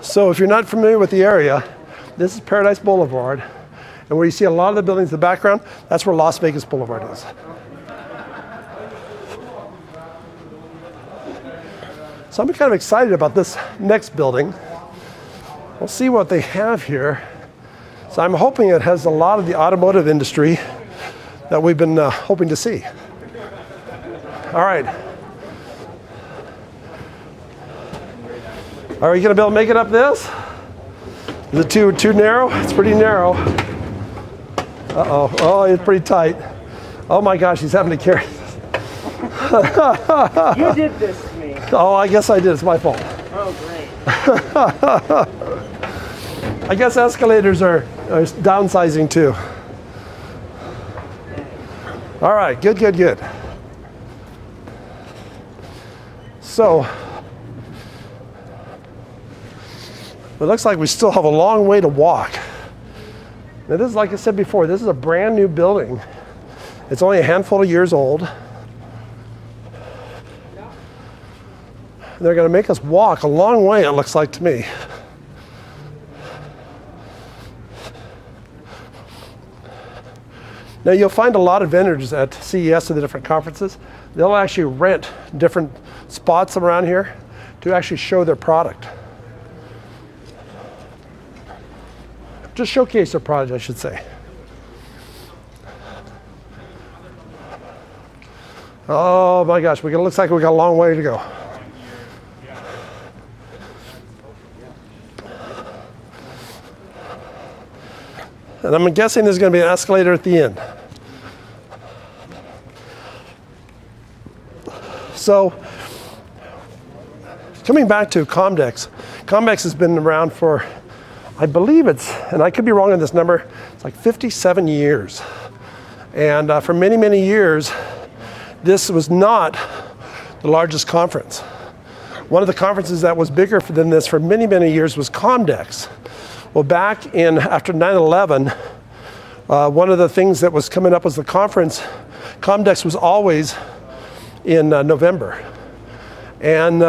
So if you're not familiar with the area, this is Paradise Boulevard. And where you see a lot of the buildings in the background, that's where Las Vegas Boulevard is. So I'm kind of excited about this next building. We'll see what they have here. So I'm hoping it has a lot of the automotive industry that we've been hoping to see. All right. Are we going to be able to make it up this? Is it too narrow? It's pretty narrow. Uh-oh. Oh, it's pretty tight. Oh my gosh, he's having to carry this. You did this to me. Oh, I guess I did. It's my fault. Oh, great. I guess escalators are downsizing too. All right, good. So, it looks like we still have a long way to walk. Now this is, like I said before, this is a brand new building. It's only a handful of years old. They're going to make us walk a long way, it looks like to me. Now you'll find a lot of vendors at CES and the different conferences. They'll actually rent different spots around here to actually show their product. Just showcase their product, I should say. Oh my gosh, it looks like we got a long way to go. And I'm guessing there's going to be an escalator at the end. So, coming back to Comdex. Comdex has been around for, I believe and I could be wrong on this number, it's like 57 years. And for many, many years, this was not the largest conference. One of the conferences that was bigger than this for many, many years was Comdex. Well, back after 9/11, one of the things that was coming up was the conference. Comdex was always in November. And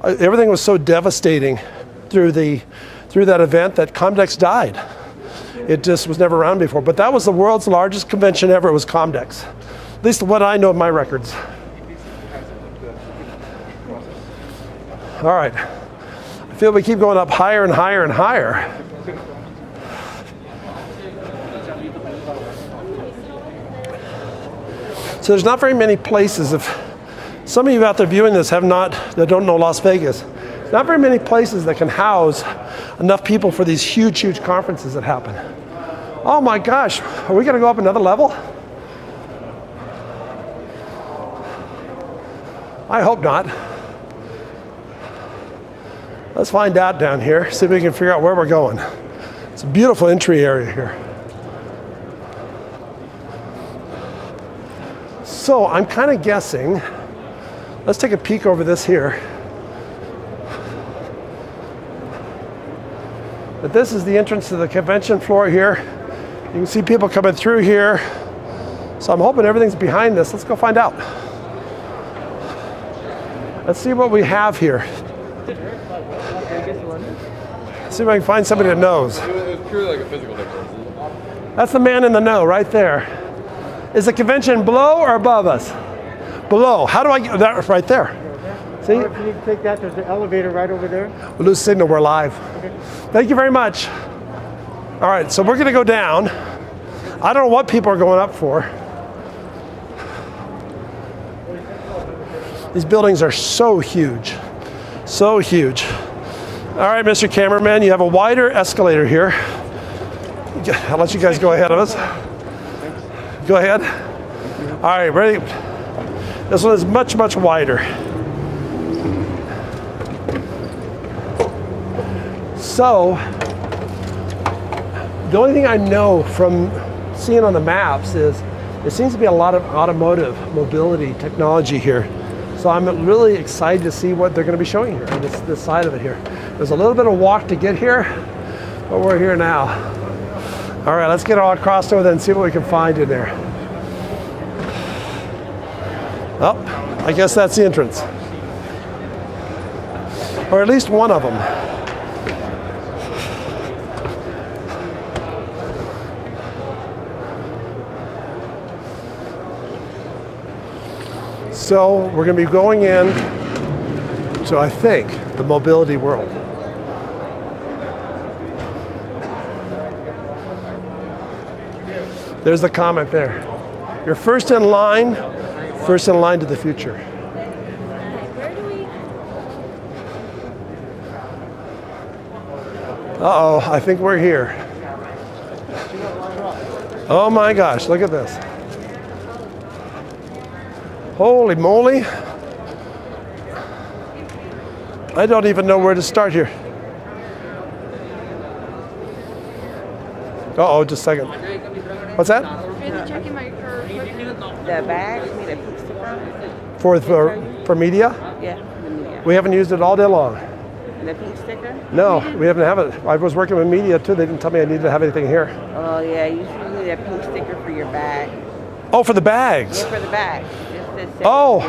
everything was so devastating through that event that Comdex died. It just was never around before. But that was the world's largest convention ever. It was Comdex. At least what I know of my records. All right. I feel we keep going up higher and higher and higher. So there's not very many places. If some of you out there viewing this that don't know Las Vegas, not very many places that can house enough people for these huge, huge conferences that happen. Oh my gosh, are we gonna go up another level? I hope not. Let's find out down here, see if we can figure out where we're going. It's a beautiful entry area here. So I'm kind of guessing, let's take a peek over this here. But this is the entrance to the convention floor here. You can see people coming through here. So I'm hoping everything's behind this. Let's go find out. Let's see what we have here. See if I can find somebody that knows. It was purely like a physical difference. That's the man in the know right there. Is the convention below or above us? Below. How do I get that? Right there. See? If you need to take that, there's an elevator right over there. We lose signal, we're live. Okay. Thank you very much. All right, so we're going to go down. I don't know what people are going up for. These buildings are so huge. So huge. All right, Mr. Cameraman, you have a wider escalator here. I'll let you guys go ahead of us. Go ahead. All right, ready? This one is much, much wider. So, the only thing I know from seeing on the maps is there seems to be a lot of automotive mobility technology here. So I'm really excited to see what they're going to be showing here on this side of it here. There's a little bit of walk to get here, but we're here now. All right, let's get all crossed over there and see what we can find in there. Oh, I guess that's the entrance. Or at least one of them. So we're going to be going in to, I think, the mobility world. There's the comment there. You're first in line to the future. Uh-oh, I think we're here. Oh my gosh, look at this. Holy moly. I don't even know where to start here. Uh-oh, just a second. What's that? The bag, you need a pink sticker? For media? Yeah, the media. We haven't used it all day long. And the pink sticker? No, we haven't have it. I was working with media too. They didn't tell me I needed to have anything here. Oh yeah, you should need a pink sticker for your bag. Oh, for the bags? Yeah, for the bag. Oh.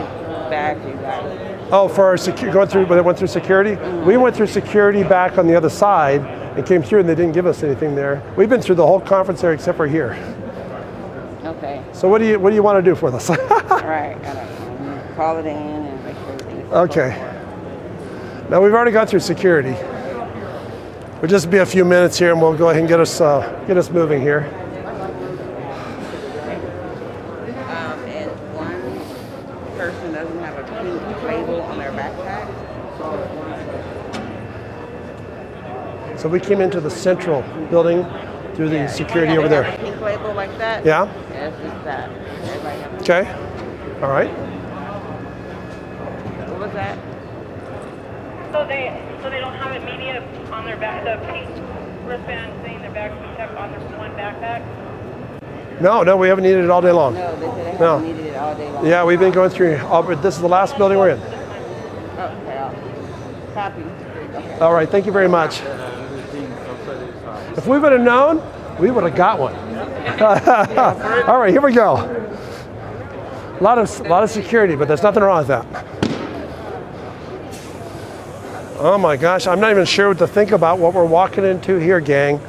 Bag you guys. Oh, for our going through, when it went through security? Mm-hmm. We went through security back on the other side and came through and they didn't give us anything there. We've been through the whole conference area except for here. Okay. So what do you want to do for us? All right, I don't know. Call it in and make sure everything's okay. Now we've already gone through security. We'll just be a few minutes here and we'll go ahead and get us moving here. And one person doesn't have a pink label on their backpack. So we came into the central building through the security over there. A pink label like that? Yeah? Yeah, it's just that. Everybody has okay. All right. What was that? So they don't have immediate on their back, the pink wristband saying their bags be kept on their one backpack? No, we haven't needed it all day long. No, they said they haven't needed it all day long. Yeah, we've been going through, this is the last building we're in. Okay, copy. Okay. All right, thank you very much. If we would have known, we would have got one. All right, here we go. A lot of security, but there's nothing wrong with that. Oh my gosh, I'm not even sure what to think about what we're walking into here, gang.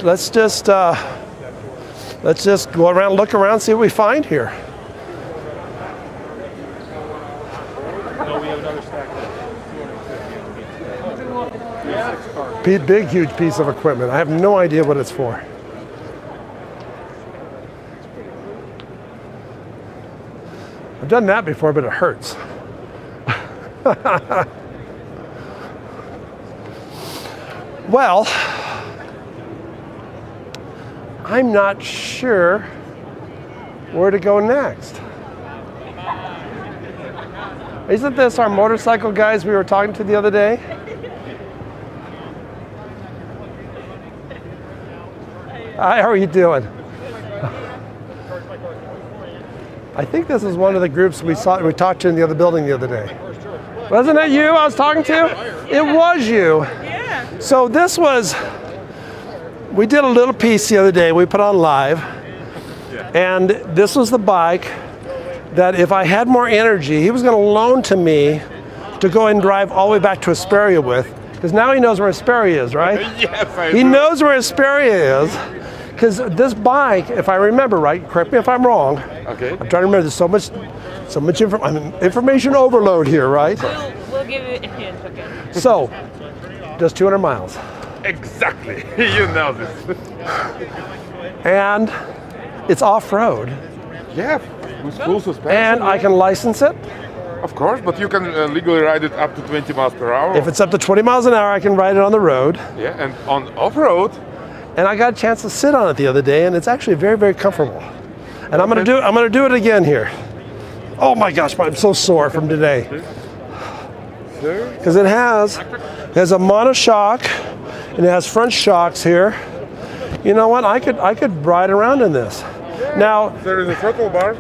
Let's just go around, look around, see what we find here. No, we have another stack. Big, huge piece of equipment. I have no idea what it's for. I've done that before, but it hurts. Well, I'm not sure where to go next. Isn't this our motorcycle guys we were talking to the other day? Hi, how are you doing? I think this is one of the groups we talked to in the other building the other day. Wasn't it you I was talking to? It was you. Yeah. So this was, we did a little piece the other day we put on live, and this was the bike that if I had more energy, he was going to loan to me to go and drive all the way back to Hesperia with, because now he knows where Hesperia is, right? Yes, I He do. knows where Hesperia is, because this bike, if I remember right, correct me if I'm wrong. Okay. I'm trying to remember. There's so much information overload here, right? We'll give you a hint, okay? So, just 200 miles. Exactly. You know this. And it's off-road. Yeah, with full suspension. And I can license it. Of course, but you can legally ride it up to 20 miles per hour. If it's up to 20 miles an hour, I can ride it on the road. Yeah, and on off-road. And I got a chance to sit on it the other day, and it's actually very, very comfortable. And I'm gonna do it again here. Oh my gosh, I'm so sore from today. Because it has a monoshock, and it has front shocks here. You know what? I could ride around in this. Now there is a throttle bar.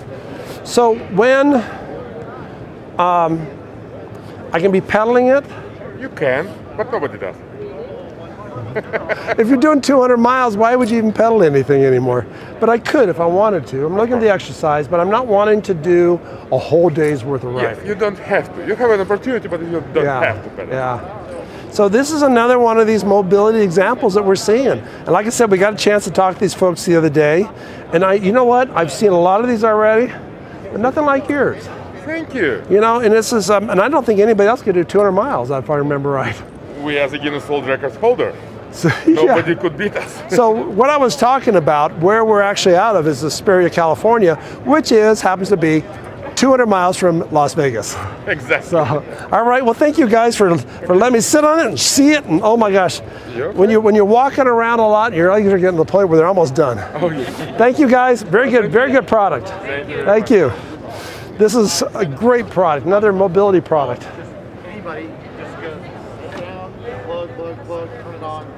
So when I can be pedaling it. You can, but nobody does. If you're doing 200 miles, why would you even pedal anything anymore? But I could if I wanted to. I'm looking at the exercise, but I'm not wanting to do a whole day's worth of riding. Yes, you don't have to. You have an opportunity, but you don't have to pedal. Yeah. So this is another one of these mobility examples that we're seeing. And like I said, we got a chance to talk to these folks the other day. And you know what? I've seen a lot of these already, but nothing like yours. Thank you. You know, and this is, and I don't think anybody else could do 200 miles, if I remember right. We as a Guinness World Records holder. So, nobody could beat us. So what I was talking about, where we're actually out of, is Hesperia, California, which happens to be 200 miles from Las Vegas. Exactly. So, all right. Well, thank you guys for letting me sit on it and see it. And oh my gosh, when you're walking around a lot, your legs are getting to the point where they're almost done. Oh yeah. Thank you guys. Very good. Very good product. Thank you. Thank you. This is a great product. Another mobility product. Anybody just go down, plug, turn it on.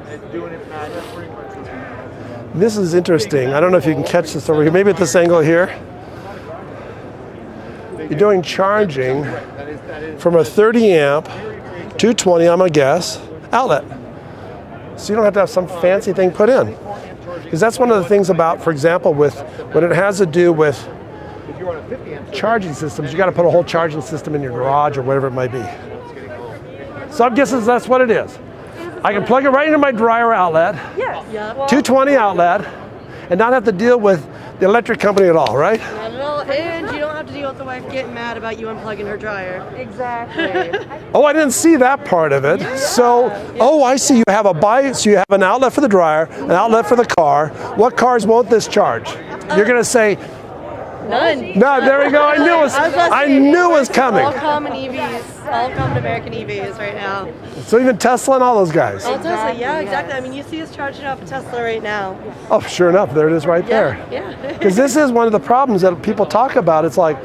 It's doing it magically. This is interesting. I don't know if you can catch this over here. Maybe at this angle here. You're doing charging from a 30 amp, 220, I'm gonna guess, outlet. So you don't have to have some fancy thing put in. Because that's one of the things about, for example, when it has to do with charging systems, you got to put a whole charging system in your garage or whatever it might be. So I'm guessing that's what it is. I can plug it right into my dryer outlet, Yes. 220 outlet, and not have to deal with the electric company at all, right? Not at all, and you don't have to deal with the wife getting mad about you unplugging her dryer. Exactly. Oh, I didn't see that part of it. So, oh, I see. You have so you have an outlet for the dryer, an outlet for the car. What cars won't this charge? You're gonna say, None. no, there we go. I knew it was coming. All common EVs, all common American EVs right now. So even Tesla and all those guys. All Tesla, yeah, exactly. I mean, you see us charging off a Tesla right now. Oh, sure enough, there it is right there. Yeah. Because this is one of the problems that people talk about. It's like,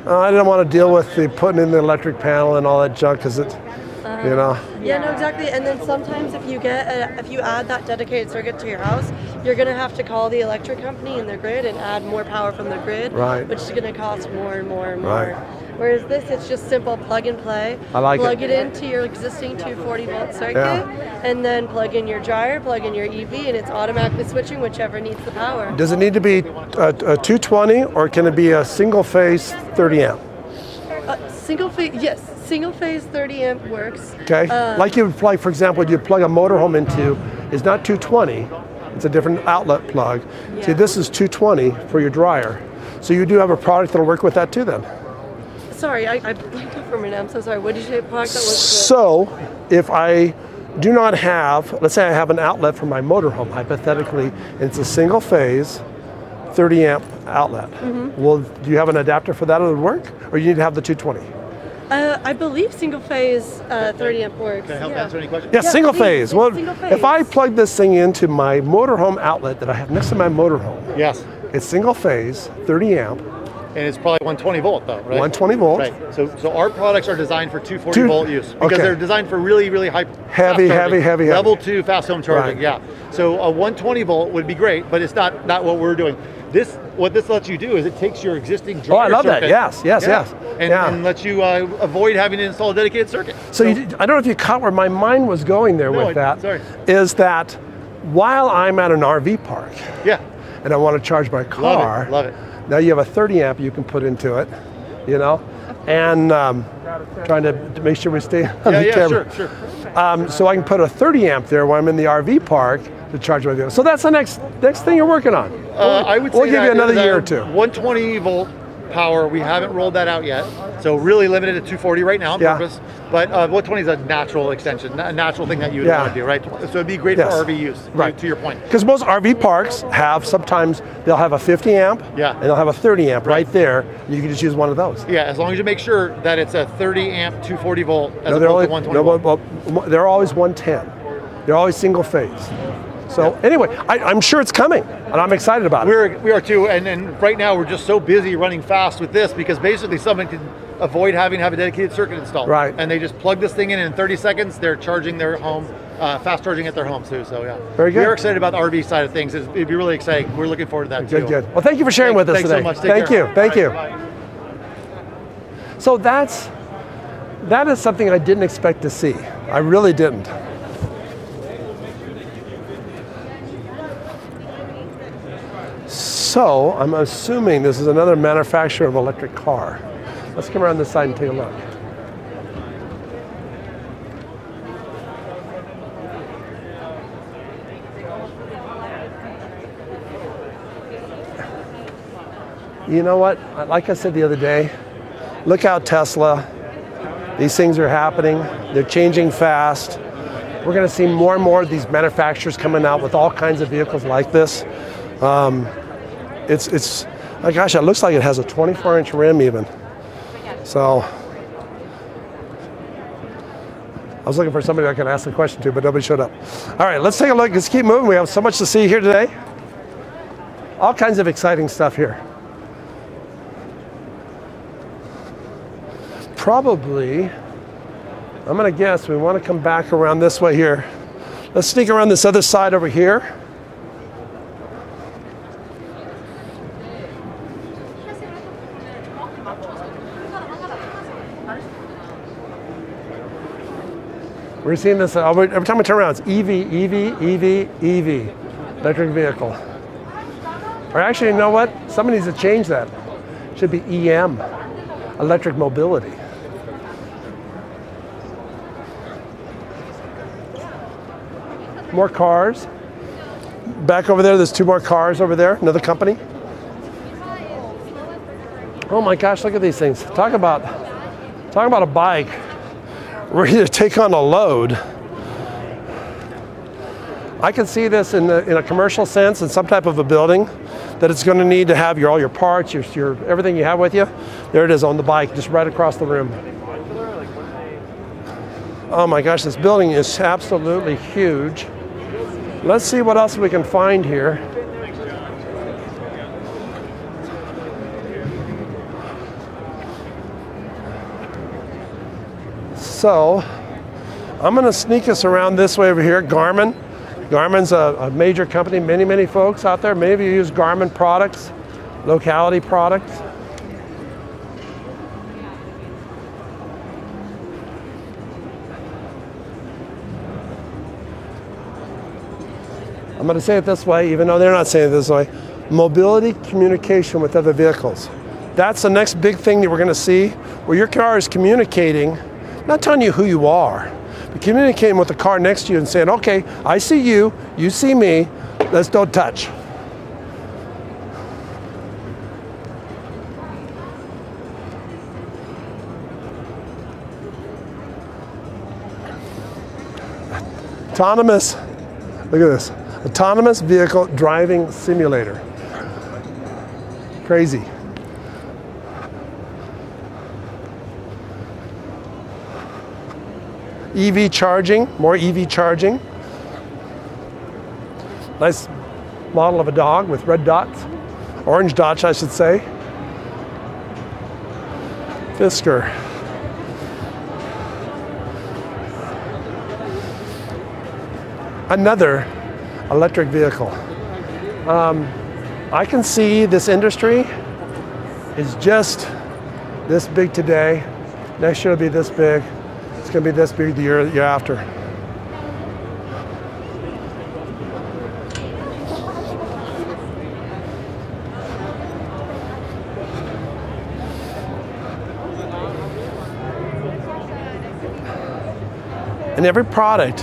I didn't want to deal with the putting in the electric panel and all that junk because it, you know. Yeah, no, exactly. And then sometimes if you add that dedicated circuit to your house, you're going to have to call the electric company in their grid and add more power from the grid, right, which is going to cost more and more and more. Right. Whereas this, it's just simple plug and play. I like plug it. it into your existing 240 volt circuit, Yeah. and then plug in your dryer, plug in your EV, and it's automatically switching whichever needs the power. Does it need to be a 220 or can it be a single phase 30 amp? Single phase, yes. Single phase 30 amp works. Okay. Like you would plug, for example, you plug a motorhome into, is not 220, it's a different outlet plug. Yeah. See, this is 220 for your dryer. So you do have a product that'll work with that too then. Sorry, I blanked out for a minute. I'm so sorry. What did you say? Product that was So if I do not have, let's say I have an outlet for my motorhome, hypothetically, and it's a single phase 30 amp outlet. Mm-hmm. Well, do you have an adapter for that that would work? Or you need to have the 220? I believe single phase 30 amp works. Can I help answer any questions? Yeah, single please, phase. Well, single phase. if I plug this thing into my motorhome outlet that I have next to my motorhome, Yes. it's single phase, 30 amp. And it's probably 120 volt though, right? 120 volt. Right. So our products are designed for 240 volt use because okay. they're designed for really, really high Heavy, fast charging. heavy. Level 2 fast home charging, Right. yeah. So a 120 volt would be great, but it's not what we're doing. what this lets you do is it takes your existing Oh, I joiner love that. circuit, Yes. and lets you avoid having to install a dedicated circuit. So I don't know if you caught where my mind was going there with that. Sorry. Is that while I'm at an RV park, and I want to charge my car, love it. Now you have a 30 amp you can put into it, you know, and trying to make sure we stay on the camera. Sure. So I can put a 30 amp there when I'm in the RV park to charge my vehicle. So that's the next thing you're working on. I would say we'll give you another year or two. 120 volt power, we haven't rolled that out yet. So really limited at 240 right now on purpose. But 120 is a natural extension, a natural thing that you would want to do, right? So it'd be great for RV use, right? To your point. Because most RV parks have, sometimes they'll have a 50 amp and they'll have a 30 amp right there. You can just use one of those. Yeah, as long as you make sure that it's a 30 amp, 240 volt as opposed to 120 volt. They're always 110. They're always single phase. So anyway, I'm sure it's coming, and I'm excited about it. We are too, and right now we're just so busy running fast with this because basically someone can avoid having to have a dedicated circuit installed. Right. And they just plug this thing in 30 seconds, they're charging their home, fast charging at their home too, so yeah. Very good. We're excited about the RV side of things. It'd be really exciting. We're looking forward to that too. Good. Well, thank you for sharing with us today. Thanks so much. Take care. Thank you. Bye. So that is something I didn't expect to see. I really didn't. So I'm assuming this is another manufacturer of electric car. Let's come around this side and take a look. You know what? Like I said the other day, look out Tesla. These things are happening. They're changing fast. We're going to see more and more of these manufacturers coming out with all kinds of vehicles like this. It's oh gosh, it looks like it has a 24-inch rim even. So I was looking for somebody I could ask the question to, but nobody showed up. All right, let's take a look. Let's keep moving. We have so much to see here today. All kinds of exciting stuff here. Probably, I'm gonna guess we want to come back around this way here. Let's sneak around this other side over here. We're seeing this, every time I turn around, it's EV, electric vehicle. Or actually, you know what? Somebody needs to change that. It should be EM, electric mobility. More cars. Back over there, there's two more cars over there, another company. Oh my gosh, look at these things. Talk about a bike ready to take on a load. I can see this in a commercial sense in some type of a building that it's going to need to have all your parts, your everything you have with you. There it is on the bike, just right across the room. Oh my gosh, this building is absolutely huge. Let's see what else we can find here. So I'm going to sneak us around this way over here. Garmin. Garmin's a major company. Many folks out there. Many of you use Garmin products, locality products. I'm going to say it this way, even though they're not saying it this way. Mobility communication with other vehicles. That's the next big thing that we're going to see, where your car is communicating, not telling you who you are, but communicating with the car next to you and saying, okay, I see you, you see me, let's don't touch. Autonomous, look at this, autonomous vehicle driving simulator. Crazy. EV charging, more EV charging. Nice model of a dog with red dots, orange dots, I should say. Fisker. Another electric vehicle. I can see this industry is just this big today. Next year it'll be this big. It's going to be this big the year after. And every product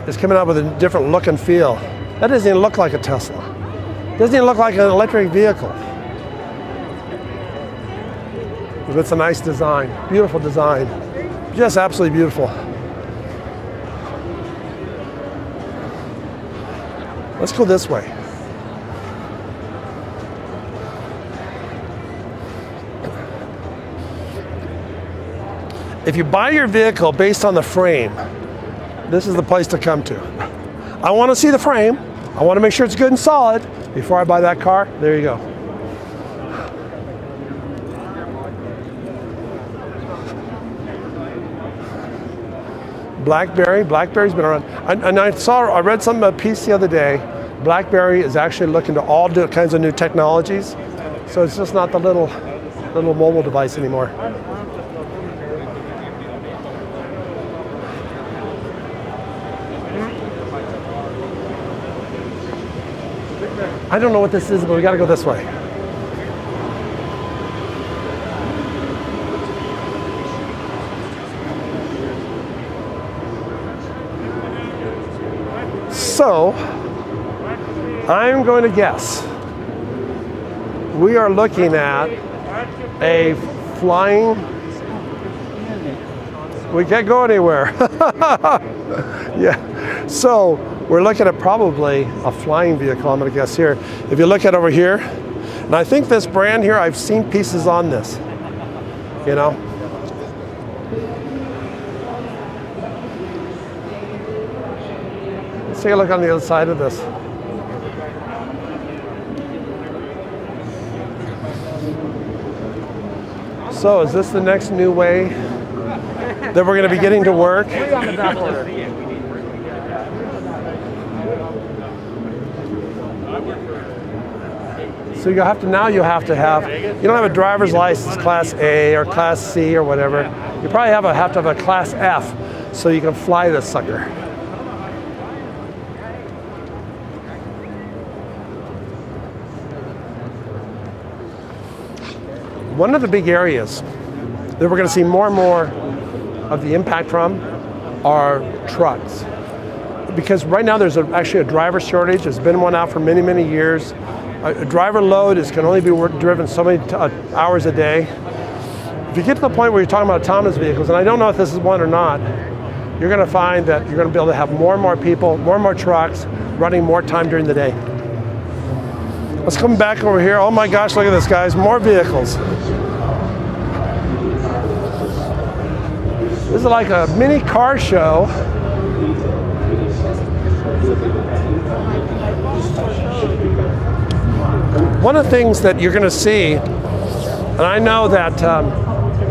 is coming out with a different look and feel. That doesn't even look like a Tesla. It doesn't even look like an electric vehicle. But it's a nice design, beautiful design. Just absolutely beautiful. Let's go this way. If you buy your vehicle based on the frame, this is the place to come to. I want to see the frame. I want to make sure it's good and solid before I buy that car. There you go. BlackBerry's been around. I read some piece the other day. BlackBerry is actually looking to all kinds of new technologies. So it's just not the little mobile device anymore. I don't know what this is, but we got to go this way. So, I'm going to guess we are looking at a flying, we can't go anywhere. Yeah, so we're looking at probably a flying vehicle, I'm going to guess here. If you look at over here, and I think this brand here, I've seen pieces on this, you know. Let's take a look on the other side of this. So is this the next new way that we're going to be getting to work? So you have to you don't have a driver's license class A or class C or whatever. You probably have to have a class F so you can fly this sucker. One of the big areas that we're going to see more and more of the impact from are trucks. Because right now there's actually a driver shortage. There's been one out for many, many years. A driver load can only be driven so many hours a day. If you get to the point where you're talking about autonomous vehicles, and I don't know if this is one or not, you're going to find that you're going to be able to have more and more people, more and more trucks running more time during the day. Let's come back over here. Oh my gosh, look at this, guys. More vehicles. This is like a mini car show. One of the things that you're going to see, and I know that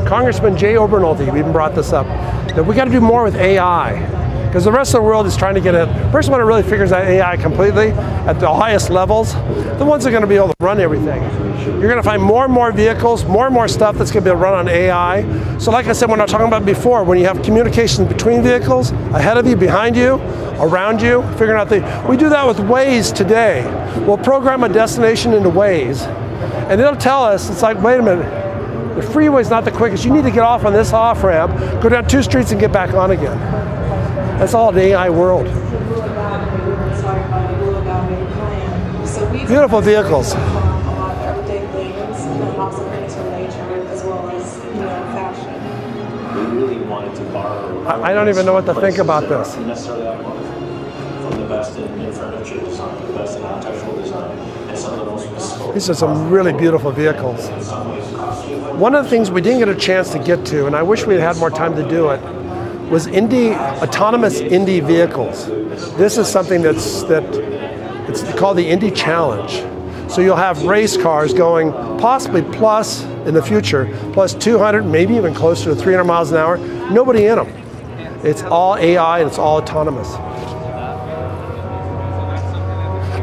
Congressman Jay Obernolte even brought this up, that we got to do more with AI, because the rest of the world is trying to get it. First one that really figures out AI completely at the highest levels, the ones that are going to be able to run everything. You're going to find more and more vehicles, more and more stuff that's going to be able to run on AI. So like I said, when I was talking about before, when you have communication between vehicles, ahead of you, behind you, around you, figuring out we do that with Waze today. We'll program a destination into Waze, and it'll tell us, it's like, wait a minute, the freeway's not the quickest. You need to get off on this off-ramp, go down 2 streets and get back on again. That's all an AI world. Beautiful vehicles. I don't even know what to think about this. These are some really beautiful vehicles. One of the things we didn't get a chance to get to, and I wish we had more time to do it, was autonomous Indy vehicles. This is something it's called the Indy Challenge. So you'll have race cars going possibly plus, in the future, plus 200, maybe even closer to 300 miles an hour. Nobody in them. It's all AI and it's all autonomous.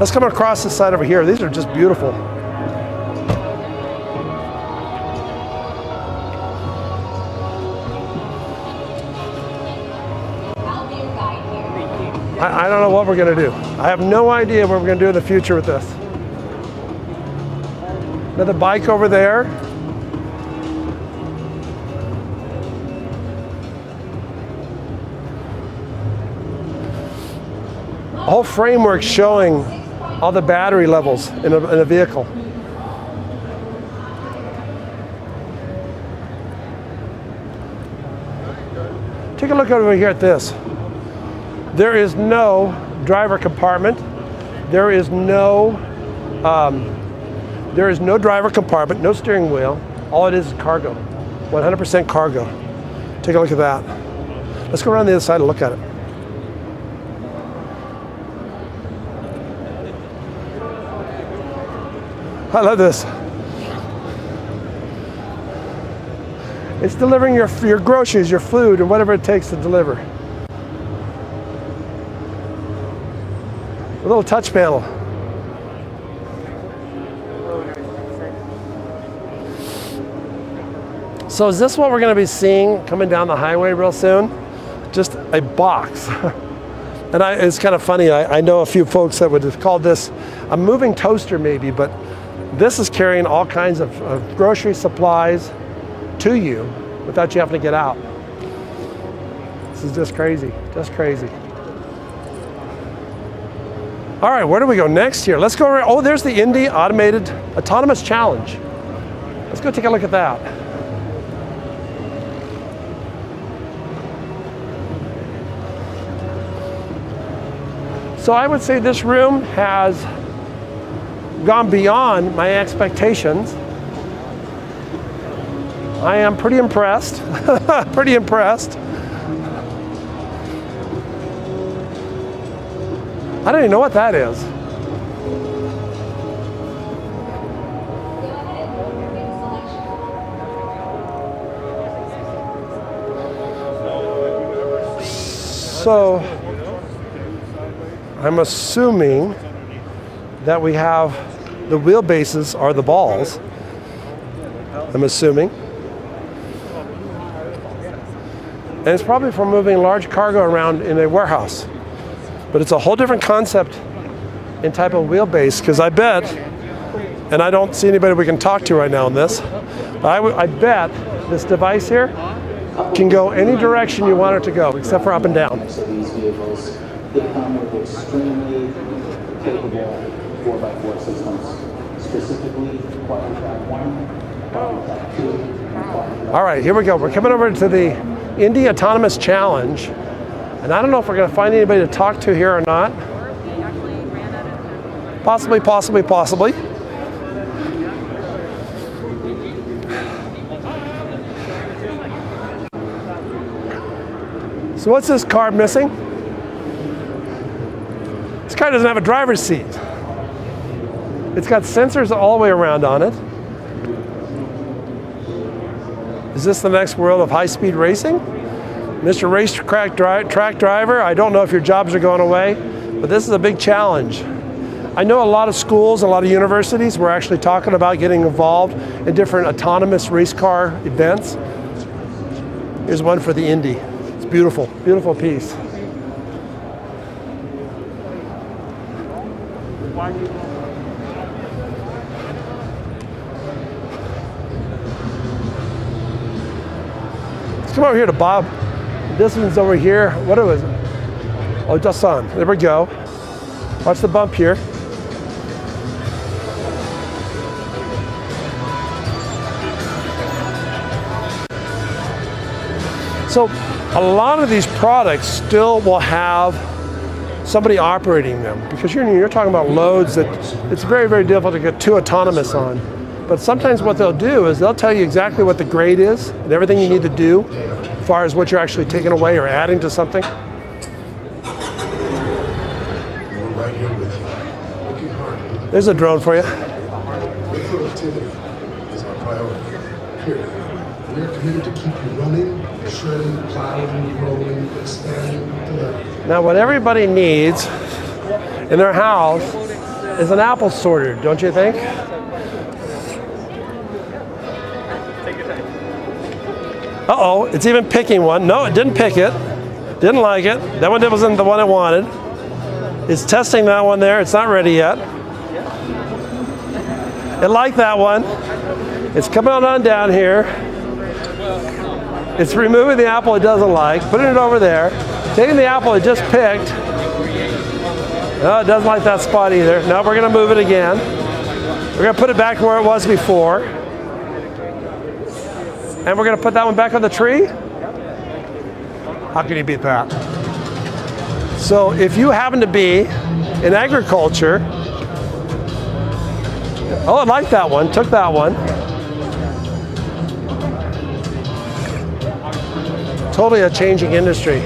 Let's come across this side over here. These are just beautiful. I don't know what we're going to do. I have no idea what we're going to do in the future with this. Another bike over there. A whole framework showing all the battery levels in a vehicle. Take a look over here at this. There is no driver compartment. There is no driver compartment, no steering wheel. All it is cargo, 100% cargo. Take a look at that. Let's go around the other side and look at it. I love this. It's delivering your groceries, your food, and whatever it takes to deliver. A little touch panel. So is this what we're going to be seeing coming down the highway real soon? Just a box. And it's kind of funny, I know a few folks that would have called this a moving toaster maybe, but this is carrying all kinds of grocery supplies to you without you having to get out. This is just crazy, just crazy. All right, where do we go next here? Let's go around. Oh, there's the Indy Automated Autonomous Challenge. Let's go take a look at that. So I would say this room has gone beyond my expectations. I am pretty impressed, pretty impressed. I don't even know what that is. So I'm assuming that we have the wheelbases are the balls. I'm assuming. And it's probably for moving large cargo around in a warehouse. But it's a whole different concept in type of wheelbase, because I bet, and I don't see anybody we can talk to right now on this, but I bet this device here can go any direction you want it to go, except for up and down. These vehicles, they come with extremely capable 4x4 systems, specifically quadritrack 1, quadritrack 2, and quadritrack. All right, here we go. We're coming over to the Indy Autonomous Challenge. And I don't know if we're going to find anybody to talk to here or not. Possibly, possibly, possibly. So what's this car missing? This car doesn't have a driver's seat. It's got sensors all the way around on it. Is this the next world of high-speed racing? Mr. Racetrack Track Driver, I don't know if your jobs are going away, but this is a big challenge. I know a lot of schools, a lot of universities were actually talking about getting involved in different autonomous race car events. Here's one for the Indy. It's beautiful, beautiful piece. Let's come over here to Bob. This one's over here. What was it? Oh, just on. There we go. Watch the bump here. So a lot of these products still will have somebody operating them, because you're talking about loads that it's very, very difficult to get too autonomous on. But sometimes what they'll do is they'll tell you exactly what the grade is and everything you need to do as far as what you're actually taking away or adding to something. There's a drone for you. Productivity is our priority. Period. We are committed to keep you running, shredding, plowing, rolling, expanding, delivering. Now what everybody needs in their house is an apple sorter, don't you think? Uh-oh, it's even picking one. No, it didn't pick it. Didn't like it. That one wasn't the one it wanted. It's testing that one there. It's not ready yet. It liked that one. It's coming on down here. It's removing the apple it doesn't like, putting it over there, taking the apple it just picked. No, it doesn't like that spot either. Now we're going to move it again. We're going to put it back where it was before. And we're going to put that one back on the tree. How can you beat that? So if you happen to be in agriculture, oh, it liked that one, took that one. Totally a changing industry.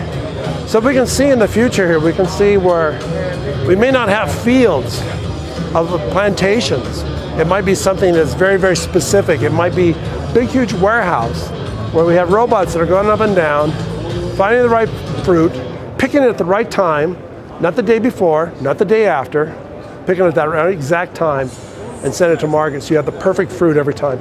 So we can see in the future here, we can see where we may not have fields of plantations. It might be something that's very, very specific. It might be a big, huge warehouse where we have robots that are going up and down, finding the right fruit, picking it at the right time, not the day before, not the day after, picking it at that right exact time and send it to market so you have the perfect fruit every time.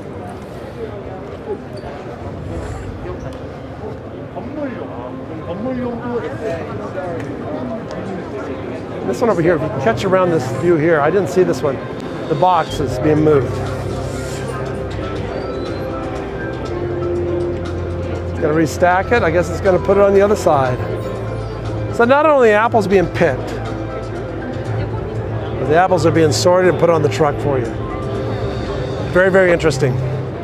This one over here, if you can catch around this view here, I didn't see this one. The box is being moved. It's going to restack it. I guess it's going to put it on the other side. So not only the apples being picked, but the apples are being sorted and put on the truck for you. Very, very interesting.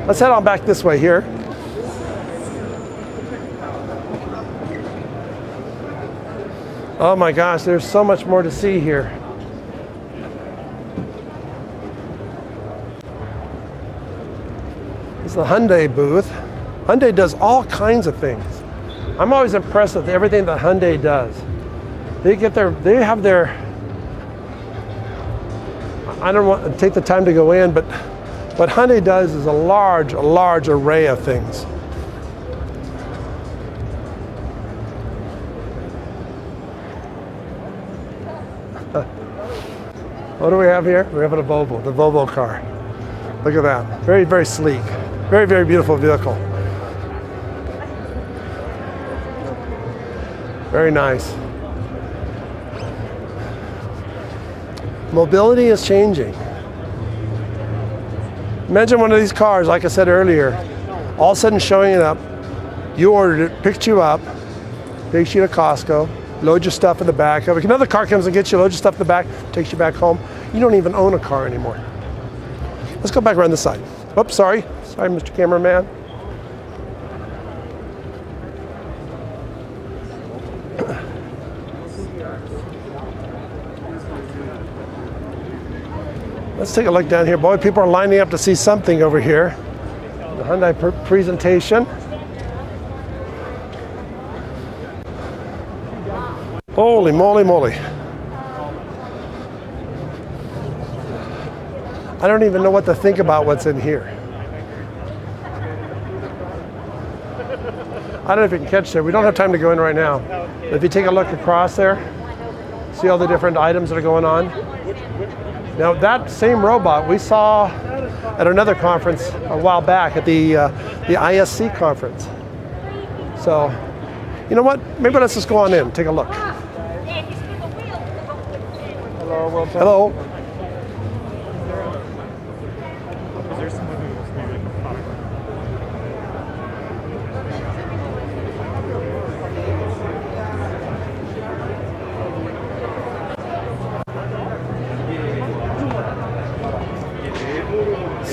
Let's head on back this way here. Oh my gosh, there's so much more to see here. It's the Hyundai booth. Hyundai does all kinds of things. I'm always impressed with everything that Hyundai does. They have their, I don't want to take the time to go in, but what Hyundai does is a large array of things. What do we have here? We have the Volvo car. Look at that. Very, very sleek. Very, very beautiful vehicle. Very nice. Mobility is changing. Imagine one of these cars, like I said earlier, all of a sudden showing it up. You ordered it, picked you up, takes you to Costco, load your stuff in the back of it. Another car comes and gets you, load your stuff in the back, takes you back home. You don't even own a car anymore. Let's go back around this side. Oops, sorry. Sorry, Mr. Cameraman. Let's take a look down here. Boy, people are lining up to see something over here. The Hyundai presentation. Holy moly moly. I don't even know what to think about what's in here. I don't know if you can catch there. We don't have time to go in right now. But if you take a look across there, see all the different items that are going on. Now that same robot we saw at another conference a while back at the ISC conference. So, you know what? Maybe let's just go on in, take a look. Hello. Hello.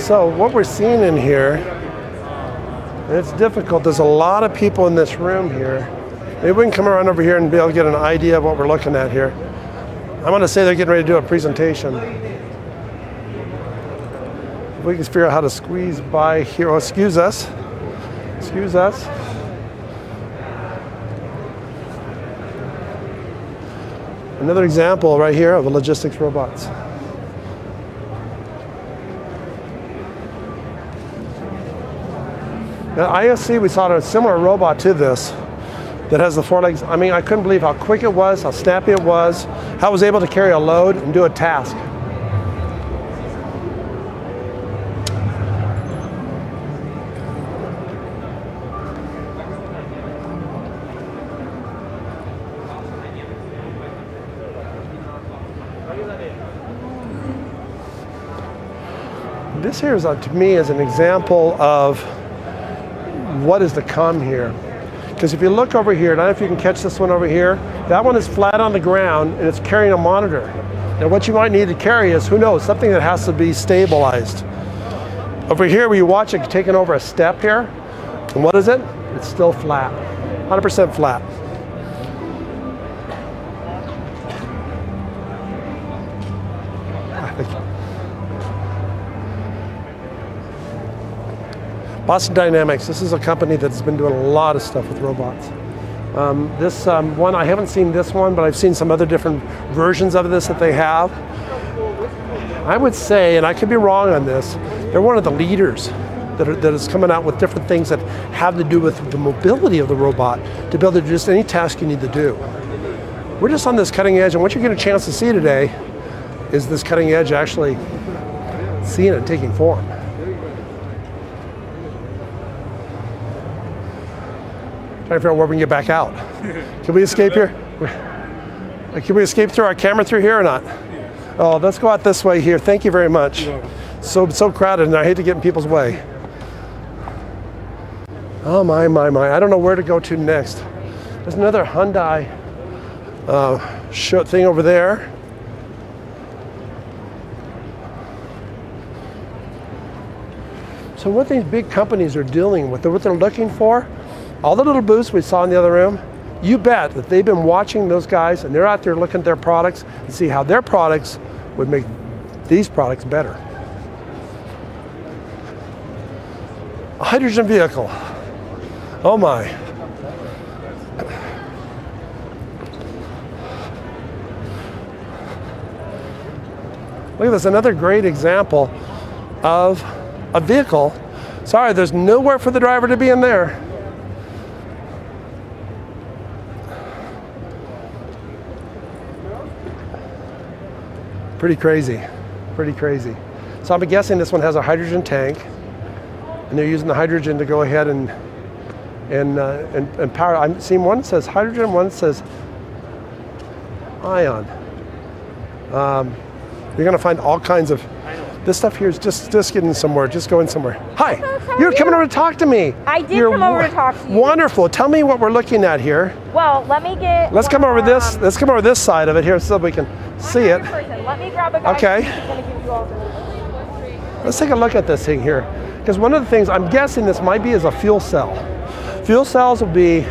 So what we're seeing in here, and it's difficult, there's a lot of people in this room here. Maybe we can come around over here and be able to get an idea of what we're looking at here. I'm going to say they're getting ready to do a presentation. If we can figure out how to squeeze by here. Oh, excuse us. Excuse us. Another example right here of the logistics robots. At ISC, we saw a similar robot to this. that has the 4 legs. I mean, I couldn't believe how quick it was, how snappy it was, how it was able to carry a load and do a task. This here is, to me, is an example of what is to come here. Because if you look over here, I don't know if you can catch this one over here, that one is flat on the ground and it's carrying a monitor. Now what you might need to carry is, who knows, something that has to be stabilized. Over here where you watch it taking over a step here, and what is it? It's still flat, 100% flat. Boston Dynamics, this is a company that's been doing a lot of stuff with robots. This one, I haven't seen this one, but I've seen some other different versions of this that they have. I would say, and I could be wrong on this, they're one of the leaders that is coming out with different things that have to do with the mobility of the robot to be able to do just any task you need to do. We're just on this cutting edge, and what you get a chance to see today is this cutting edge actually seeing it taking form. Trying to figure out where we can get back out. Can we escape here? Can we escape through our camera through here or not? Oh, let's go out this way here. Thank you very much. So crowded, and I hate to get in people's way. Oh my. I don't know where to go to next. There's another Hyundai thing over there. So what these big companies are dealing with, what they're looking for, all the little booths we saw in the other room, you bet that they've been watching those guys and they're out there looking at their products and see how their products would make these products better. A hydrogen vehicle. Oh my. Look at this, another great example of a vehicle. Sorry, there's nowhere for the driver to be in there. Pretty crazy, pretty crazy. So I'm guessing this one has a hydrogen tank, and they're using the hydrogen to go ahead and power. I'm seeing one says hydrogen, one says ion. You're gonna find all kinds of, this stuff here is just getting somewhere, just going somewhere. Hi, you're coming over to talk to me. I did come over to talk to you. Wonderful, tell me what we're looking at here. Well, let me get. Let's come over this, let's come over this side of it here so we can see it. Let me grab a guy. Okay. Who's gonna give you all the... Let's take a look at this thing here. Because one of the things I'm guessing this might be is a fuel cell. Fuel cells will be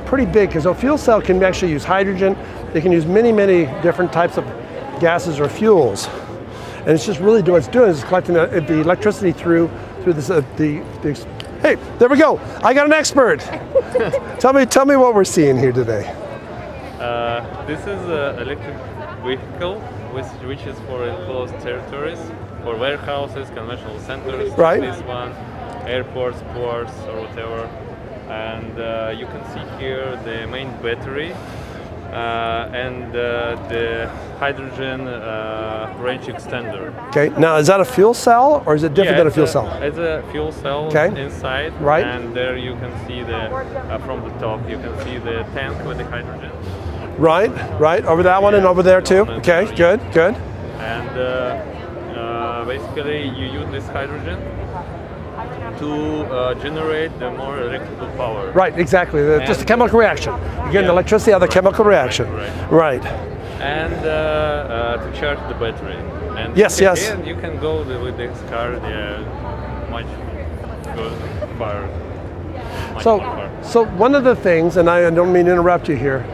pretty big because a fuel cell can actually use hydrogen. They can use many different types of gases or fuels. And it's just really what it's doing is collecting the electricity through this, hey, there we go. I got an expert. Tell me what we're seeing here today. This is an electric vehicle which is for enclosed territories, for warehouses, conventional centers, right. This one, airports, ports, or whatever. And you can see here the main battery and the hydrogen range extender. Okay, now is that a fuel cell or is it different than a fuel cell? It's a fuel cell inside, right. And there you can see from the top, you can see the tank with the hydrogen. Right, over that one and over there too. Okay, good. And basically you use this hydrogen to generate the more electrical power. Right, exactly. Just a chemical reaction. You're getting electricity out of the chemical reaction. Right. And to charge the battery. And yes. You can go with this car much far. So one of the things, and I don't mean to interrupt you here,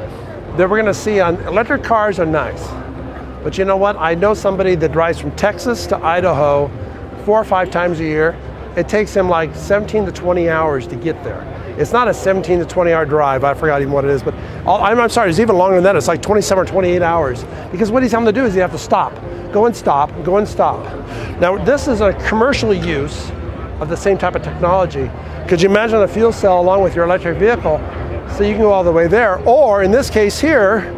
that we're going to see on electric cars are nice. But you know what? I know somebody that drives from Texas to Idaho 4 or 5 times a year. It takes him like 17 to 20 hours to get there. It's not a 17 to 20 hour drive. I forgot even what it is, but I'm sorry, it's even longer than that. It's like 27 or 28 hours. Because what he's having to do is you have to stop, go and stop, go and stop. Now this is a commercial use of the same type of technology. Could you imagine a fuel cell along with your electric vehicle So you can go all the way there. Or in this case here,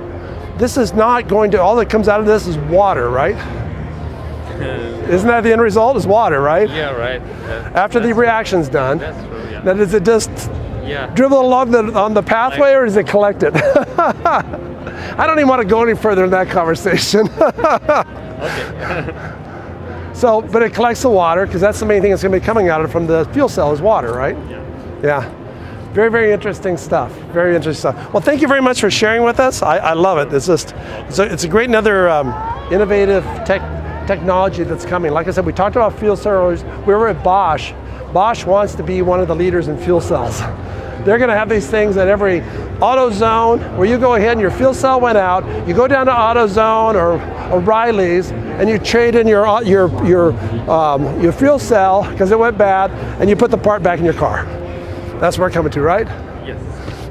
this is not going to, all that comes out of this is water, right? Isn't that the end result? Is water, right? Yeah, right. After the reaction's done. That's true, yeah. Now does it just dribble along on the pathway, or does it collect it? I don't even want to go any further in that conversation. Okay. So, but it collects the water, because that's the main thing that's going to be coming out of it from the fuel cell is water, right? Yeah. Very, very interesting stuff. Very interesting stuff. Well, thank you very much for sharing with us. I love it. It's just, it's a great another innovative technology that's coming. Like I said, we talked about fuel cells. We were at Bosch. Bosch wants to be one of the leaders in fuel cells. They're going to have these things at every AutoZone where you go ahead and your fuel cell went out. You go down to AutoZone or Riley's and you trade in your fuel cell because it went bad, and you put the part back in your car. That's where we're coming to, right? Yes.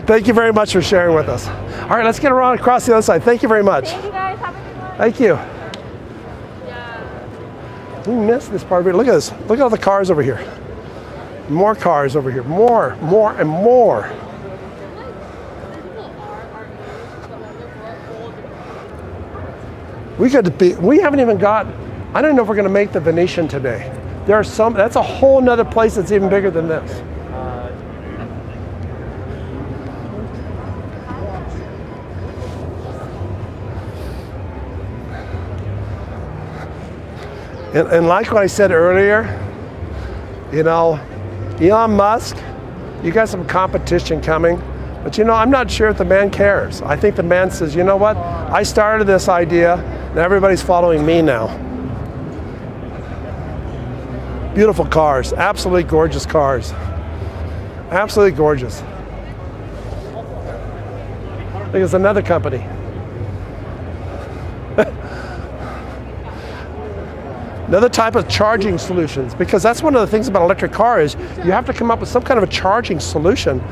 Thank you very much for sharing with us. All right, let's get around across the other side. Thank you very much. Thank you guys. Have a good one. Thank you. We missed this part of it. Look at this. Look at all the cars over here. More cars over here. More, and more. We haven't even got, I don't know if we're going to make the Venetian today. There are some, that's a whole nother place that's even bigger than this. And like what I said earlier, you know, Elon Musk, you got some competition coming, but you know, I'm not sure if the man cares. I think the man says, you know what, I started this idea, and everybody's following me now. Beautiful cars, absolutely gorgeous cars. Absolutely gorgeous. Look, it's another company. Another type of charging solutions, because that's one of the things about electric car is you have to come up with some kind of a charging solution,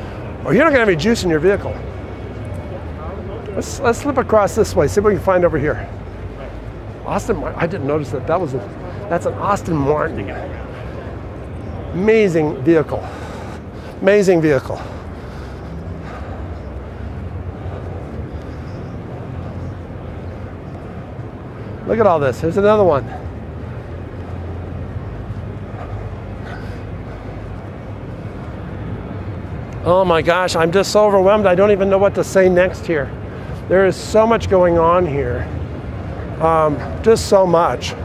or you're not going to have any juice in your vehicle. Let's slip across this way, see what we can find over here. Aston Martin, I didn't notice that. That's an Aston Martin. Amazing vehicle. Amazing vehicle. Look at all this. Here's another one. Oh my gosh, I'm just so overwhelmed. I don't even know what to say next here. There is so much going on here. Just so much.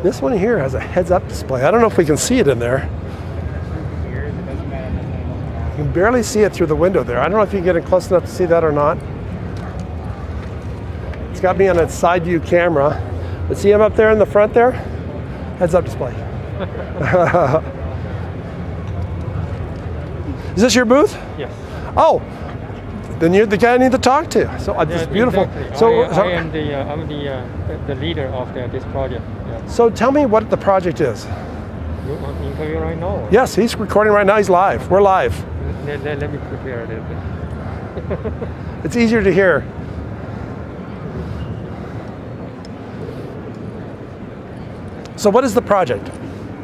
This one here has a heads-up display. I don't know if we can see it in there. You can barely see it through the window there. I don't know if you can get it close enough to see that or not. It's got me on a side view camera. But see him up there in the front there? Heads-up display. Is this your booth? Yes. Oh, then you're the guy I need to talk to. So this is beautiful. Exactly. So I am the leader of this project. Yeah. So tell me what the project is. You want to interview right now? Yes, he's recording right now. He's live. We're live. Let me prepare a little bit. It's easier to hear. So what is the project?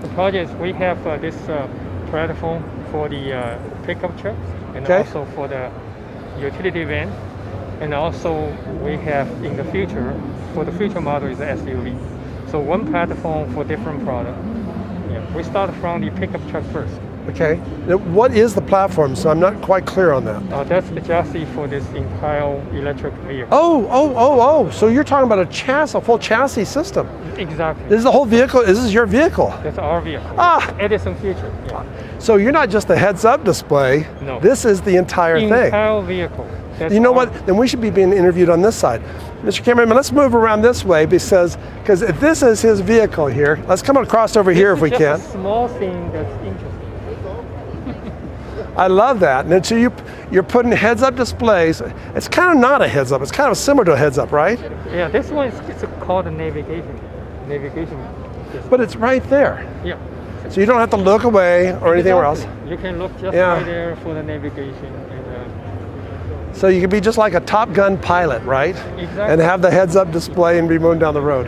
The project, we have this platform for the pickup trucks, and also for the utility van, and also we have in the future, for the future model is the SUV. So one platform for different products. Yeah. We start from the pickup truck first. Okay. Now, what is the platform? So I'm not quite clear on that. That's the chassis for this entire electric vehicle. Oh. So you're talking about a full chassis system. Exactly. This is the whole vehicle. This is your vehicle. That's our vehicle. Edison future. Yeah. So you're not just a heads-up display. No. This is the entire thing. Entire vehicle. That's you know what? Then we should be being interviewed on this side. Mr. Cameraman, let's move around this way because if this is his vehicle here, let's come across over here if we can. It's a small thing that's interesting. I love that. And then so you're putting heads-up displays. It's kind of not a heads-up. It's kind of similar to a heads-up, right? Yeah, this one is called a navigation. But it's right there. Yeah. So you don't have to look away or anything else. You can look just right there for the navigation. So you can be just like a Top Gun pilot, right? Exactly. And have the heads-up display and be moving down the road.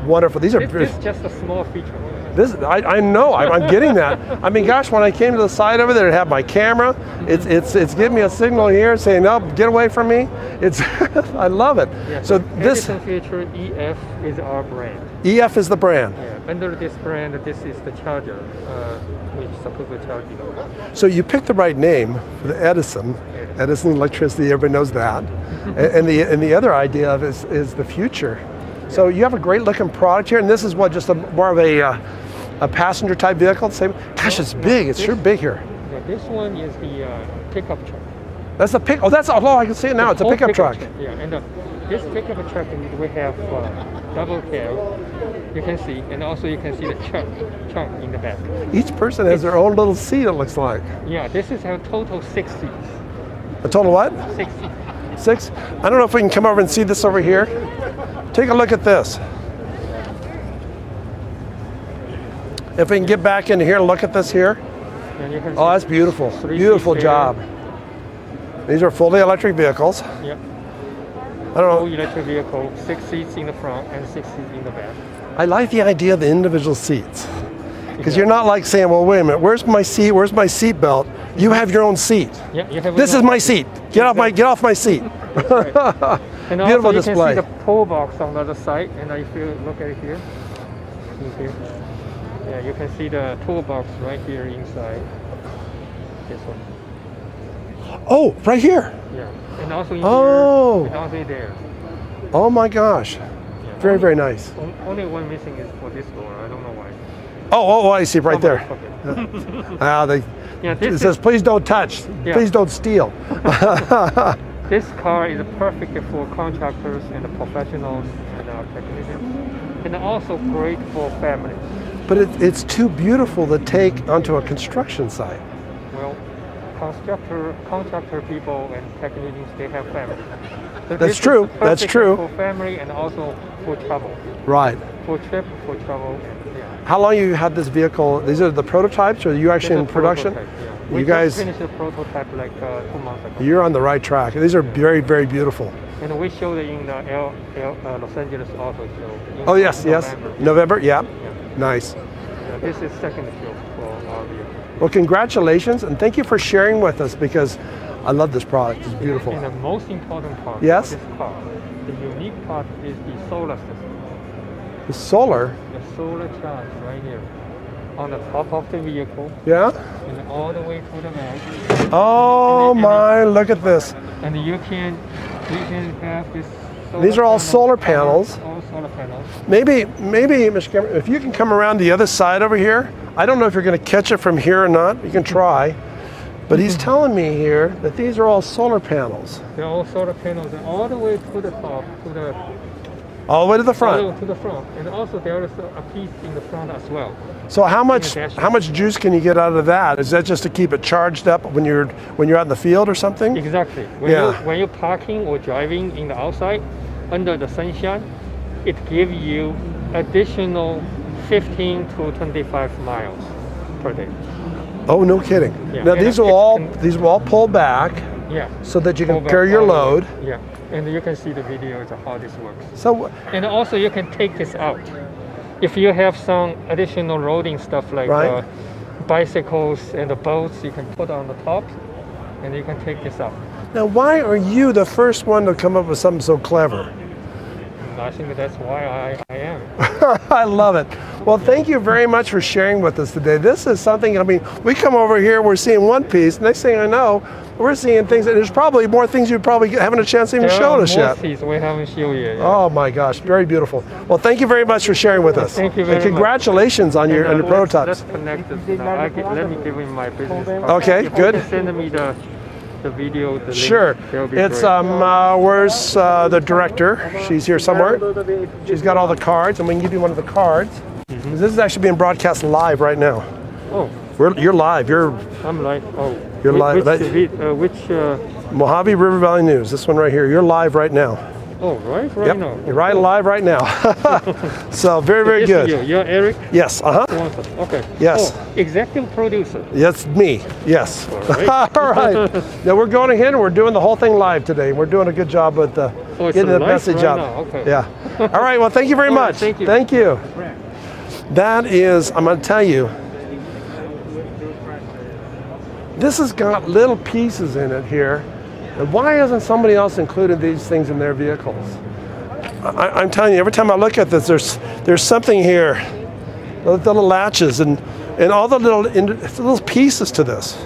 wonderful. These are This is just a small feature. I know, I'm getting that. I mean, gosh, when I came to the site over there, it had my camera. It's giving me a signal here saying, no, get away from me. It's, I love it. Yeah, so this feature EF is our brand. EF is the brand. Yeah, under this brand, this is the charger, which is supposed to charge you. So you picked the right name for the Edison electricity, everybody knows that. and the other idea of it is the future. So you have a great looking product here, and this is what, just more of a passenger type vehicle? Same. Gosh, it's big, it's sure big here. Yeah, this one is the pickup truck. That's the pick, I can see it now, it's a pickup truck. Yeah, and this pickup truck, we have double cab, you can see, and also you can see the trunk in the back. Each person has their own little seat, it looks like. Yeah, this is a total 6 seats. A total what? 6 seats. 6? I don't know if we can come over and see this over here. Take a look at this. If we can get back into here and look at this here. Oh, that's beautiful. Beautiful job. These are fully electric vehicles. Yep. I don't know. Full electric vehicle, 6 seats in the front and 6 seats in the back. I like the idea of the individual seats. Because you're not like saying, well, wait a minute, where's my seat? Where's my seat belt? You have your own seat. Yeah, you have this is my seat. Get off my seat. Right. And beautiful also you display. can see the toolbox on the other side, and if you look at it here, yeah, you can see the toolbox right here inside. This one. Oh, right here. Yeah, and also in here, and also there. Oh my gosh. Yeah. Very, very nice. Only one missing is for this door. I don't know why. Oh, I see right there. Okay. It says, please don't touch. Yeah. Please don't steal. This car is perfect for contractors and professionals and technicians, and also great for families. But it's too beautiful to take onto a construction site. Well, contractor people and technicians, they have families. So That's true. That's true. For family and also for travel. Right. For trip, for travel. How long you had this vehicle? These are the prototypes, or are you actually in production? We you guys just finished the prototype like 2 months ago. You're on the right track. These are very, very beautiful. And we showed it in Los Angeles also. Oh yes, November. Yeah. Nice. Yeah, this is second show for our vehicle. Well, congratulations, and thank you for sharing with us, because I love this product. It's beautiful. And the most important part of this car, the unique part, is the solar system. The solar? The solar charge right here on the top of the vehicle. Yeah? And all the way to the back. Oh my, look at this. And you can have this. These are all solar panels. All solar panels. Maybe, Mr. Cameron, if you can come around the other side over here. I don't know if you're going to catch it from here or not. You can try. But he's telling me here that these are all solar panels. They're all solar panels, and all the way to the top, all the way to the front. All the way to the front, and also there is a piece in the front as well. So how much juice can you get out of that? Is that just to keep it charged up when you're out in the field or something? Exactly. When you're parking or driving in the outside under the sunshine, it gives you additional 15 to 25 miles per day. Oh, no kidding. Yeah. Now these will all pull back. Yeah. So that you can carry your load. Yeah. And you can see the videos of how this works. So. And also you can take this out. If you have some additional loading stuff like bicycles and the boats, you can put on the top, and you can take this out. Now, why are you the first one to come up with something so clever? I think that's why I am. I love it. Well, thank you very much for sharing with us today. This is something, I mean, we come over here, we're seeing one piece. Next thing I know, we're seeing things, and there's probably more things you probably haven't a chance to even show us yet. There are more we haven't shown yet. Yeah. Oh my gosh, very beautiful. Well, thank you very much for sharing with us. Thank you very much. And congratulations on your prototypes. Let's connect this now. Let me give you my business card. Okay, if good. You can send me the video, the link. Sure. It's where's the director? She's here somewhere. She's got all the cards, and we can give you one of the cards. Mm-hmm. This is actually being broadcast live right now. Oh. You're live. I'm live. Oh. You're live. Which Mojave River Valley News. This one right here. You're live right now. Oh, right Yep, now. you're right live right now. So very, very Yes, good. You're Eric? Yes, Swanson. Okay. Yes. Oh, executive producer. That's me, yes. All right. All right. Now we're going ahead and we're doing the whole thing live today. We're doing a good job with getting the message right out. now. Okay. Yeah. All right, well, thank you very much. Thank you. Thank you. That is, I'm going to tell you, this has got little pieces in it here. And why hasn't somebody else included these things in their vehicles? I'm telling you, every time I look at this, there's something here. The little latches and all the little pieces to this.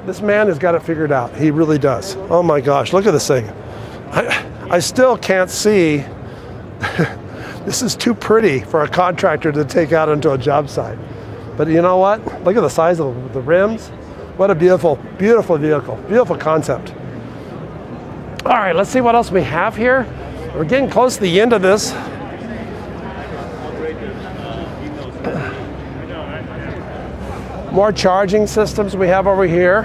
This man has got it figured out. He really does. Oh my gosh, look at this thing. I still can't see. This is too pretty for a contractor to take out into a job site. But you know what? Look at the size of the rims. What a beautiful, beautiful vehicle. Beautiful concept. All right, let's see what else we have here. We're getting close to the end of this. More charging systems we have over here.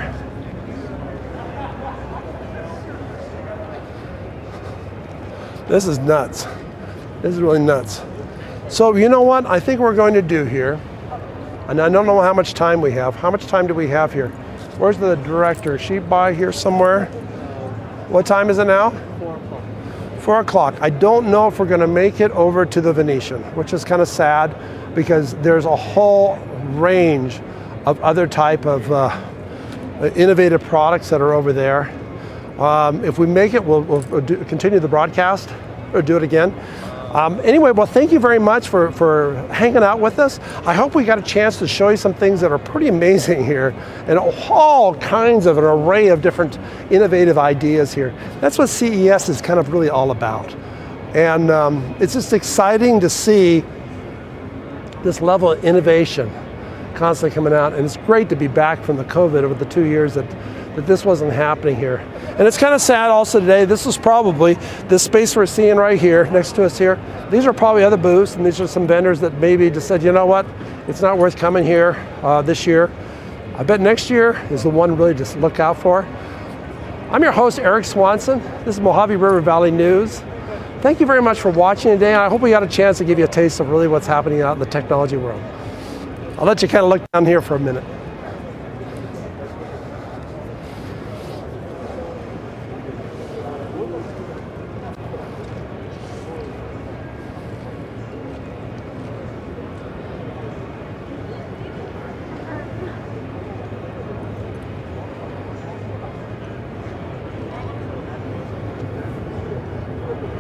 This is nuts. This is really nuts. So you know what I think we're going to do here, and I don't know how much time we have. How much time do we have here? Where's the director? Is she by here somewhere? What time is it now? 4 o'clock. 4 o'clock. I don't know if we're going to make it over to the Venetian, which is kind of sad because there's a whole range of other type of innovative products that are over there. If we make it, we'll continue the broadcast or do it again. Anyway, well, thank you very much for hanging out with us. I hope we got a chance to show you some things that are pretty amazing here and all kinds of an array of different innovative ideas here. That's what CES is kind of really all about. And it's just exciting to see this level of innovation constantly coming out. And it's great to be back from the COVID over the 2 years that this wasn't happening here. And it's kind of sad also today, this was probably, this space we're seeing right here, next to us here, these are probably other booths, and these are some vendors that maybe just said, you know what, it's not worth coming here this year. I bet next year is the one really to look out for. I'm your host, Eric Swanson. This is Mojave River Valley News. Thank you very much for watching today. I hope we got a chance to give you a taste of really what's happening out in the technology world. I'll let you kind of look down here for a minute.